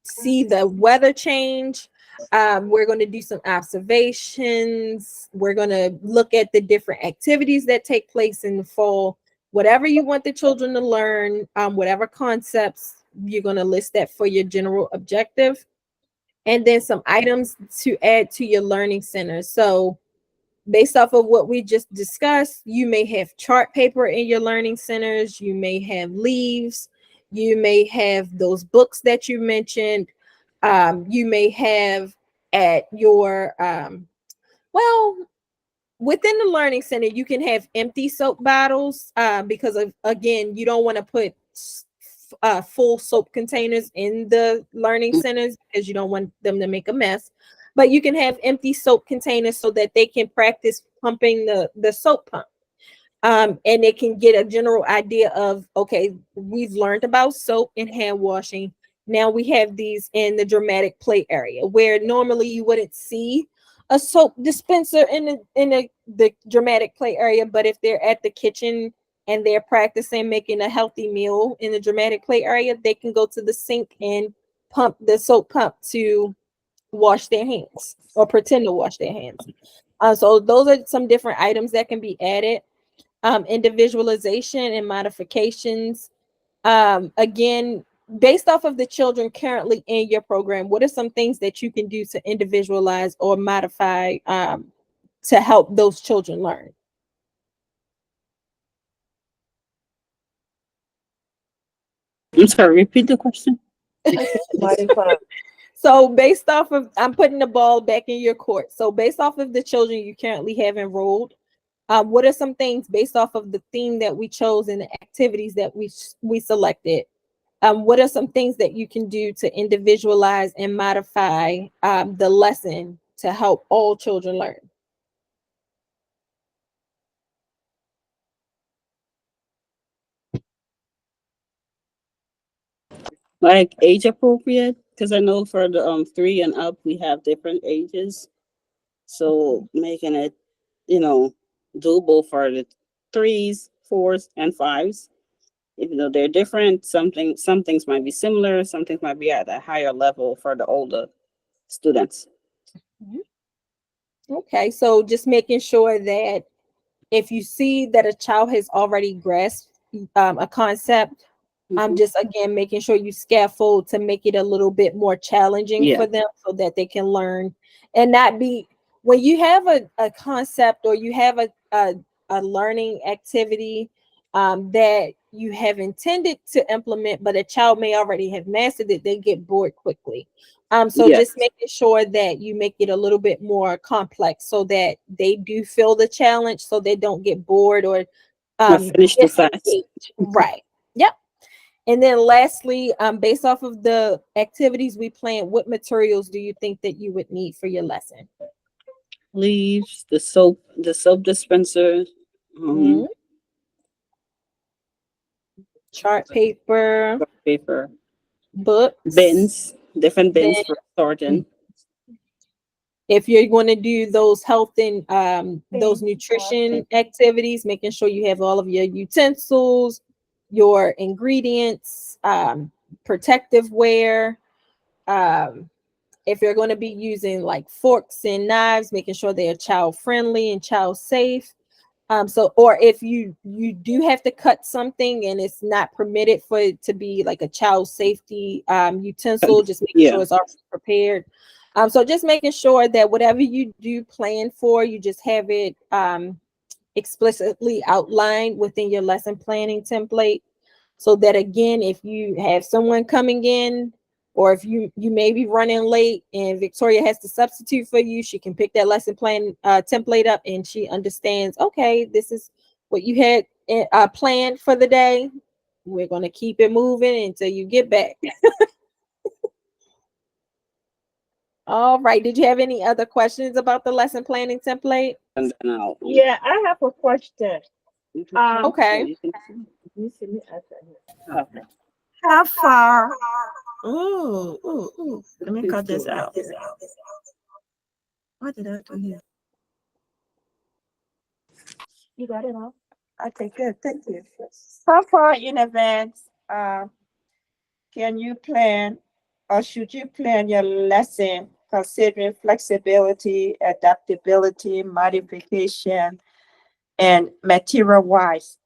see the weather change, we're going to do some observations, we're going to look at the different activities that take place in the fall. Whatever you want the children to learn, whatever concepts, you're going to list that for your general objective. And then some items to add to your learning center. So based off of what we just discussed, you may have chart paper in your learning centers, you may have leaves, you may have those books that you mentioned, you may have at your well, within the learning center, you can have empty soap bottles because of, again, you don't want to put full soap containers in the learning centers because you don't want them to make a mess. But you can have empty soap containers so that they can practice pumping the soap pump. And they can get a general idea of, okay, we've learned about soap and hand washing. Now we have these in the dramatic play area where normally you wouldn't see a soap dispenser the dramatic play area, but if they're at the kitchen and they're practicing making a healthy meal in the dramatic play area, they can go to the sink and pump the soap pump to wash their hands or pretend to wash their hands. So those are some different items that can be added. Individualization and modifications. Again, based off of the children currently in your program, what are some things that you can do to individualize or modify to help those children learn? I'm sorry, repeat the question. Modify. So based off of, I'm putting the ball back in your court. So based off of the children you currently have enrolled, what are some things based off of the theme that we chose and the activities that we selected? What are some things that you can do to individualize and modify the lesson to help all children learn? Like age appropriate, because I know for the 3 and up we have different ages, so making it, doable for the 3s, 4s, and 5s. Even though they're different, some things might be similar, some things might be at a higher level for the older students. Okay, so just making sure that if you see that a child has already grasped a concept, Mhm. just again making sure you scaffold to make it a little bit more challenging Yeah. for them so that they can learn and not be, when you have a concept or you have a learning activity that you have intended to implement, but a child may already have mastered it, they get bored quickly. So Yes. just making sure that you make it a little bit more complex so that they do feel the challenge, so they don't get bored or Finish the class. disengage. Right. Yep. And then lastly, based off of the activities we planned, what materials do you think that you would need for your lesson? Leaves, the soap dispenser, Mhm. Chart paper, paper, books, bins, different bins Then for sorting. if you're going to do those health and those Things, nutrition activities, making sure you have all of your utensils, your ingredients, protective wear. If you're going to be using like forks and knives, making sure they are child friendly and child safe. So, or if you do have to cut something and it's not permitted for it to be like a child safety utensil, just making sure Yeah. it's already prepared. So just making sure that whatever you do plan for, you just have it explicitly outlined within your lesson planning template, so that again, if you have someone coming in or if you may be running late and Victoria has to substitute for you, she can pick that lesson plan template up and she understands, okay, this is what you had planned for the day. We're going to keep it moving until you get back. All right. Did you have any other questions about the lesson planning template? And then I'll. Yeah, I have a question. Okay. You can- You see me after here. Okay. How far? Ooh. Let me cut this out. What did I do here? You got it all? Okay, good. Thank you. How far in advance can you plan or should you plan your lesson considering flexibility, adaptability, modification, and material wise?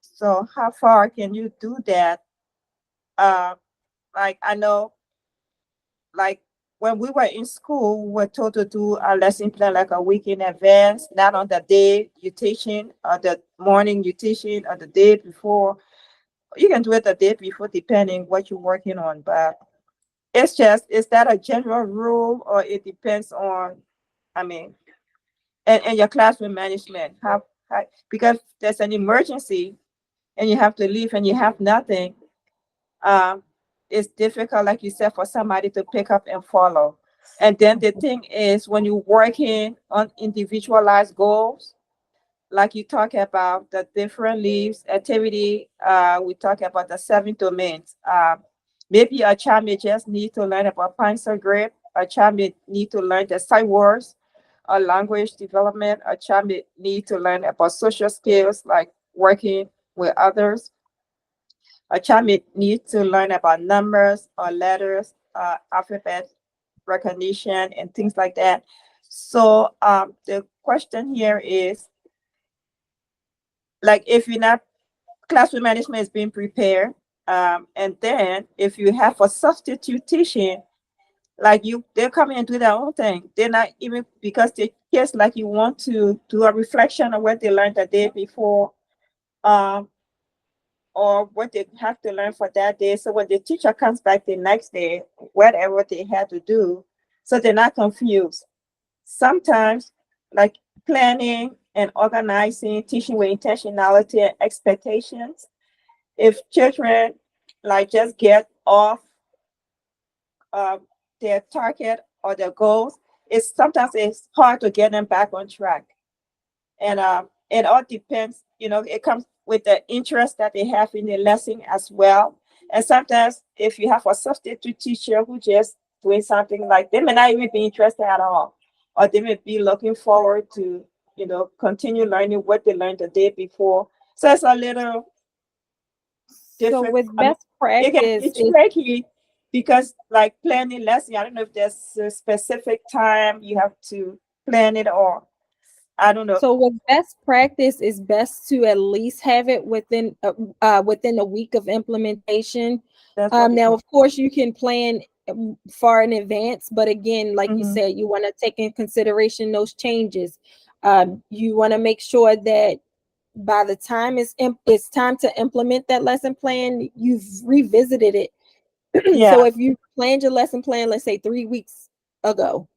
So how far can you do that? Like I know, like when we were in school, we were told to do a lesson plan like a week in advance, not on the day you teaching or the morning you teaching or the day before. You can do it the day before depending what you're working on, but it's just, is that a general rule or it depends on, I mean, and your classroom management, how because there's an emergency and you have to leave and you have nothing, um, it's difficult, like you said, for somebody to pick up and follow. And then the thing is, when you're working on individualized goals, like you talk about the different leaves activity, we talk about the 7 domains. Maybe a child may just need to learn about pencil grip. A child may need to learn the sight words or language development. A child may need to learn about social skills like working with others. A child may need to learn about numbers or letters, alphabet recognition, and things like that. So the question here is, like, if you're not, classroom management is being prepared, and then if you have a substitute teaching, like they're coming and do their own thing. They're not even, because the kids, like, you want to do a reflection of what they learned the day before, um, or what they have to learn for that day. So when the teacher comes back the next day, whatever they had to do, so they're not confused. Sometimes, like, planning and organizing, teaching with intentionality and expectations. If children, like, just get off uh, their target or their goals, it's hard to get them back on track. And it all depends, it comes with the interest that they have in the lesson as well. And sometimes if you have a substitute teacher who just doing something, like, they may not even be interested at all, or they may be looking forward to, continue learning what they learned the day before. So it's a little So different. with I mean, best it can practice, be tricky because, like, planning lesson, I don't know if there's a specific time you have to plan it, or I don't know. so with best practice is best to at least have it within a week of implementation. That's what Now, of course, you can plan far in advance, but again, like you Mhm. said, you want to take in consideration those changes. You want to make sure that by the time it's time to implement that lesson plan, you've revisited it. So Yeah. if you planned your lesson plan, let's say 3 weeks ago,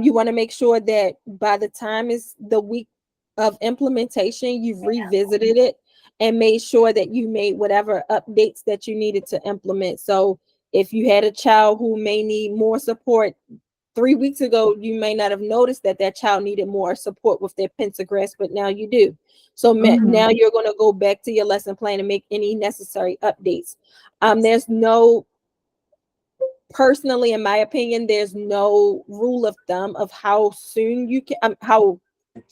you want to make sure that by the time is the week of implementation, you've revisited it and made sure that you made whatever updates that you needed to implement. So if you had a child who may need more support 3 weeks ago, you may not have noticed that that child needed more support with their pentagraph, but now you do. So now you're going to go back to your lesson plan and make any necessary updates. There's no Personally, in my opinion, there's no rule of thumb of how soon you can, how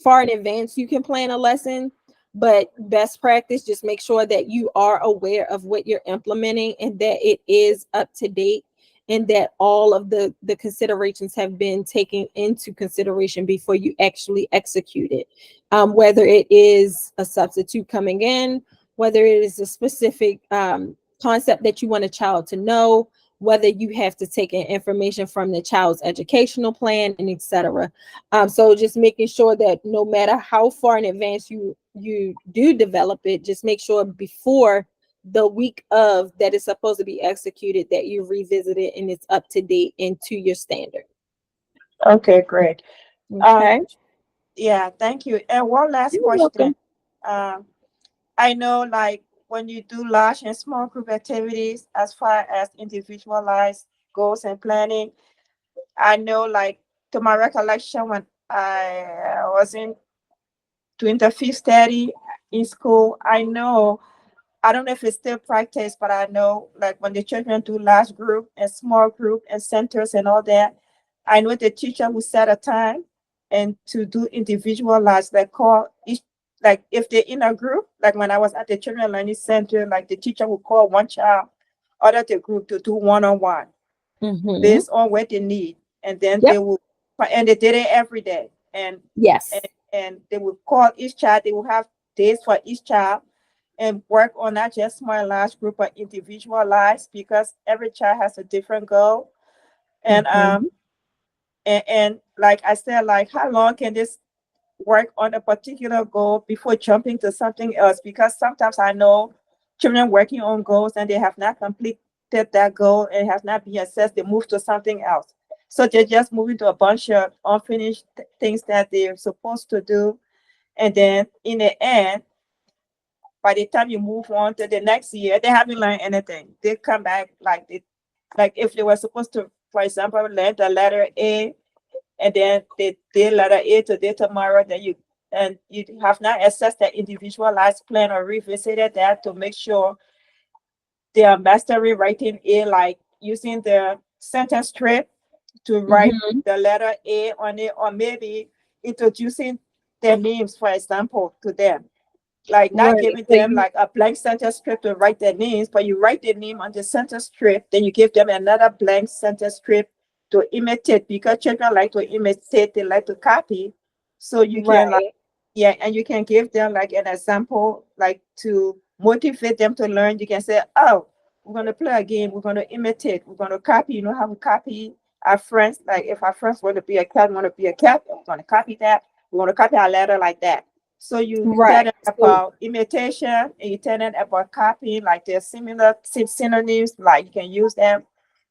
far in advance you can plan a lesson. But best practice, just make sure that you are aware of what you're implementing and that it is up to date, and that all of the considerations have been taken into consideration before you actually execute it. Whether it is a substitute coming in, whether it is a specific concept that you want a child to know, whether you have to take in information from the child's educational plan, and etc. So just making sure that no matter how far in advance you do develop it, just make sure before the week of that is supposed to be executed that you revisit it and it's up to date and to your standard. Okay, great. Okay. Yeah, thank you. And one last You're question. welcome. I know, like, when you do large and small group activities, as far as individualized goals and planning, I know, like, to my recollection, when I was in doing the fifth study in school, I don't know if it's still practiced, but I know, like, when the children do large group and small group and centers and all that, I know the teacher will set a time and to do individualized, like, call each, like, if they're in a group, like when I was at the children learning center, like, the teacher will call one child out of the group to do one-on-one Mm-hmm. based on what they need, and then Yep. they will, and they did it every day, and Yes. they will call each child. They will have days for each child and work on not just small and large group, but individualized, because every child has a different goal. And Mhm. and like I said, like, how long can this work on a particular goal before jumping to something else? Because sometimes I know children working on goals and they have not completed that goal and have not been assessed, they move to something else. So they're just moving to a bunch of unfinished things that they're supposed to do. And then in the end, by the time you move on to the next year, they haven't learned anything. They come back like if they were supposed to, for example, learn the letter A, and then they did letter A today, tomorrow, then you and you have not assessed the individualized plan or revisited that to make sure they are mastering writing A, like using the sentence strip to write Mhm. the letter A on it, or maybe introducing their names, for example, to them. Like not Right. giving So them you like a blank sentence strip to write their names, but you write their name on the sentence strip, then you give them another blank sentence strip to imitate, because children like to imitate, they like to copy. So you can like, right. yeah, and you can give them like an example, like to motivate them to learn. You can say, oh, we're going to play a game, we're going to imitate, we're going to copy, you know how we copy our friends. Like if our friends want to be a cat, want to be a cat, we're going to copy that. We're going to copy our letter like that. So you tell Right. them So about imitation, and you tell them about copying, like they're similar synonyms, like you can use them,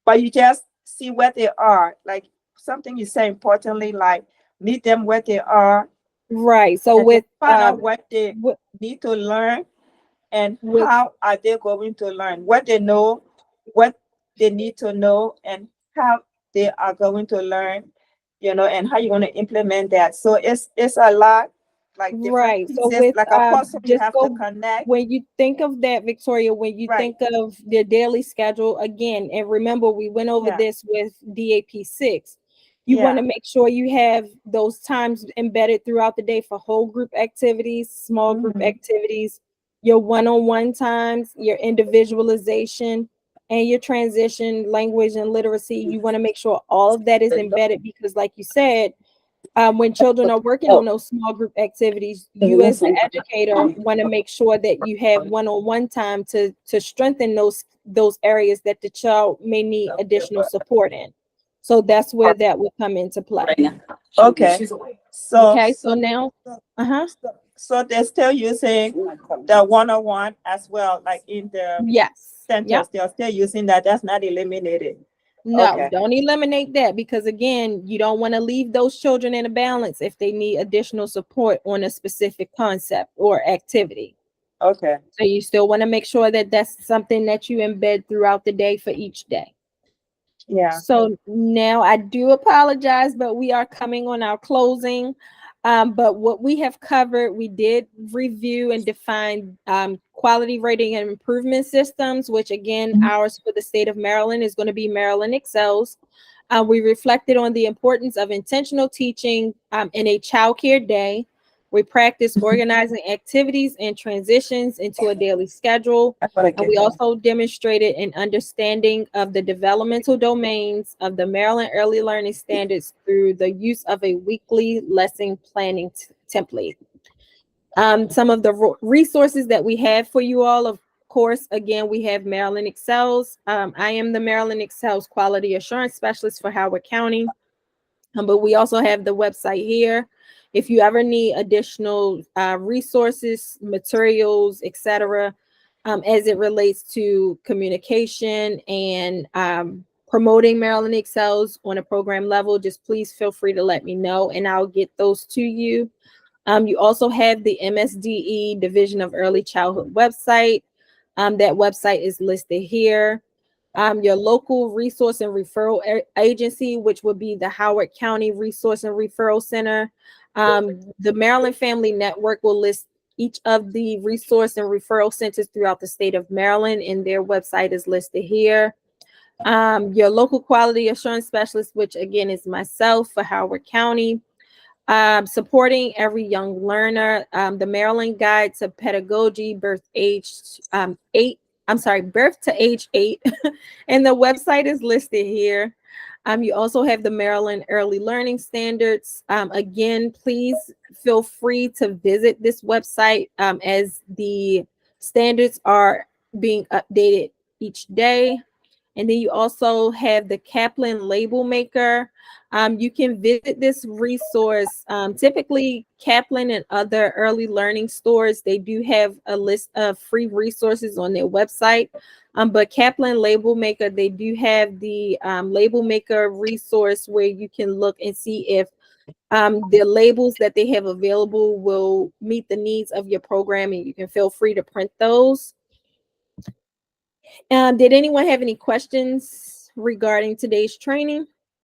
but you just see where they are. Like something you say importantly, like meet them where they are, right. So and then with find out what they with, need to learn and with how are they going to learn, what they know, what they need to know, and how they are going to learn, and how you're going to implement that. So it's a lot, like different right. So pieces, with like a puzzle you just have to go connect. when you think of that, Victoria, when you Right. think of their daily schedule again, and remember we went over Yeah. this with DAP6. You want Yeah. to make sure you have those times embedded throughout the day for whole group activities, small group Mhm. activities, your one-on-one times, your individualization, and your transition language and literacy. You want to make sure all of that is embedded because, like you said, when children are working on those small group activities, you as the educator want to make sure that you have one-on-one time to strengthen those areas that the child may need additional support in. So that's where that will come into play. Okay. So Okay, so so now, so, uh-huh, so they're still using the one-on-one as well, like in the yes, yep. centers. They're still using that. That's not eliminated. No, Okay. don't eliminate that because again, you don't want to leave those children in a balance if they need additional support on a specific concept or activity. Okay. So you still want to make sure that that's something that you embed throughout the day for each day. Yeah. So now I do apologize, but we are coming on our closing. But what we have covered, we did review and define quality rating and improvement systems, which again, ours for the state of Maryland is going to be Maryland Excels. We reflected on the importance of intentional teaching in a child care day. We practice organizing activities and transitions into a daily schedule. That's what I And get. we also demonstrated an understanding of the developmental domains of the Maryland Early Learning Standards through the use of a weekly lesson planning template. Some of the resources that we have for you all, of course, again, we have Maryland Excels. I am the Maryland Excels Quality Assurance Specialist for Howard County. But we also have the website here. If you ever need additional resources, materials, etc., as it relates to communication and promoting Maryland Excels on a program level, just please feel free to let me know and I'll get those to you. You also have the MSDE Division of Early Childhood website. That website is listed here. Your local resource and referral agency, which would be the Howard County Resource and Referral Center. The Maryland Family Network will list each of the resource and referral centers throughout the state of Maryland, and their website is listed here. Your local quality assurance specialist, which again is myself for Howard County. Supporting every young learner, the Maryland Guide to Pedagogy, birth to age 8. And the website is listed here. You also have the Maryland Early Learning Standards. Again, please feel free to visit this website as the standards are being updated each day. And then you also have the Kaplan Label Maker. You can visit this resource. Typically, Kaplan and other early learning stores, they do have a list of free resources on their website. But Kaplan Label Maker, they do have the Label Maker resource where you can look and see if the labels that they have available will meet the needs of your program, and you can feel free to print those. Did anyone have any questions regarding today's training?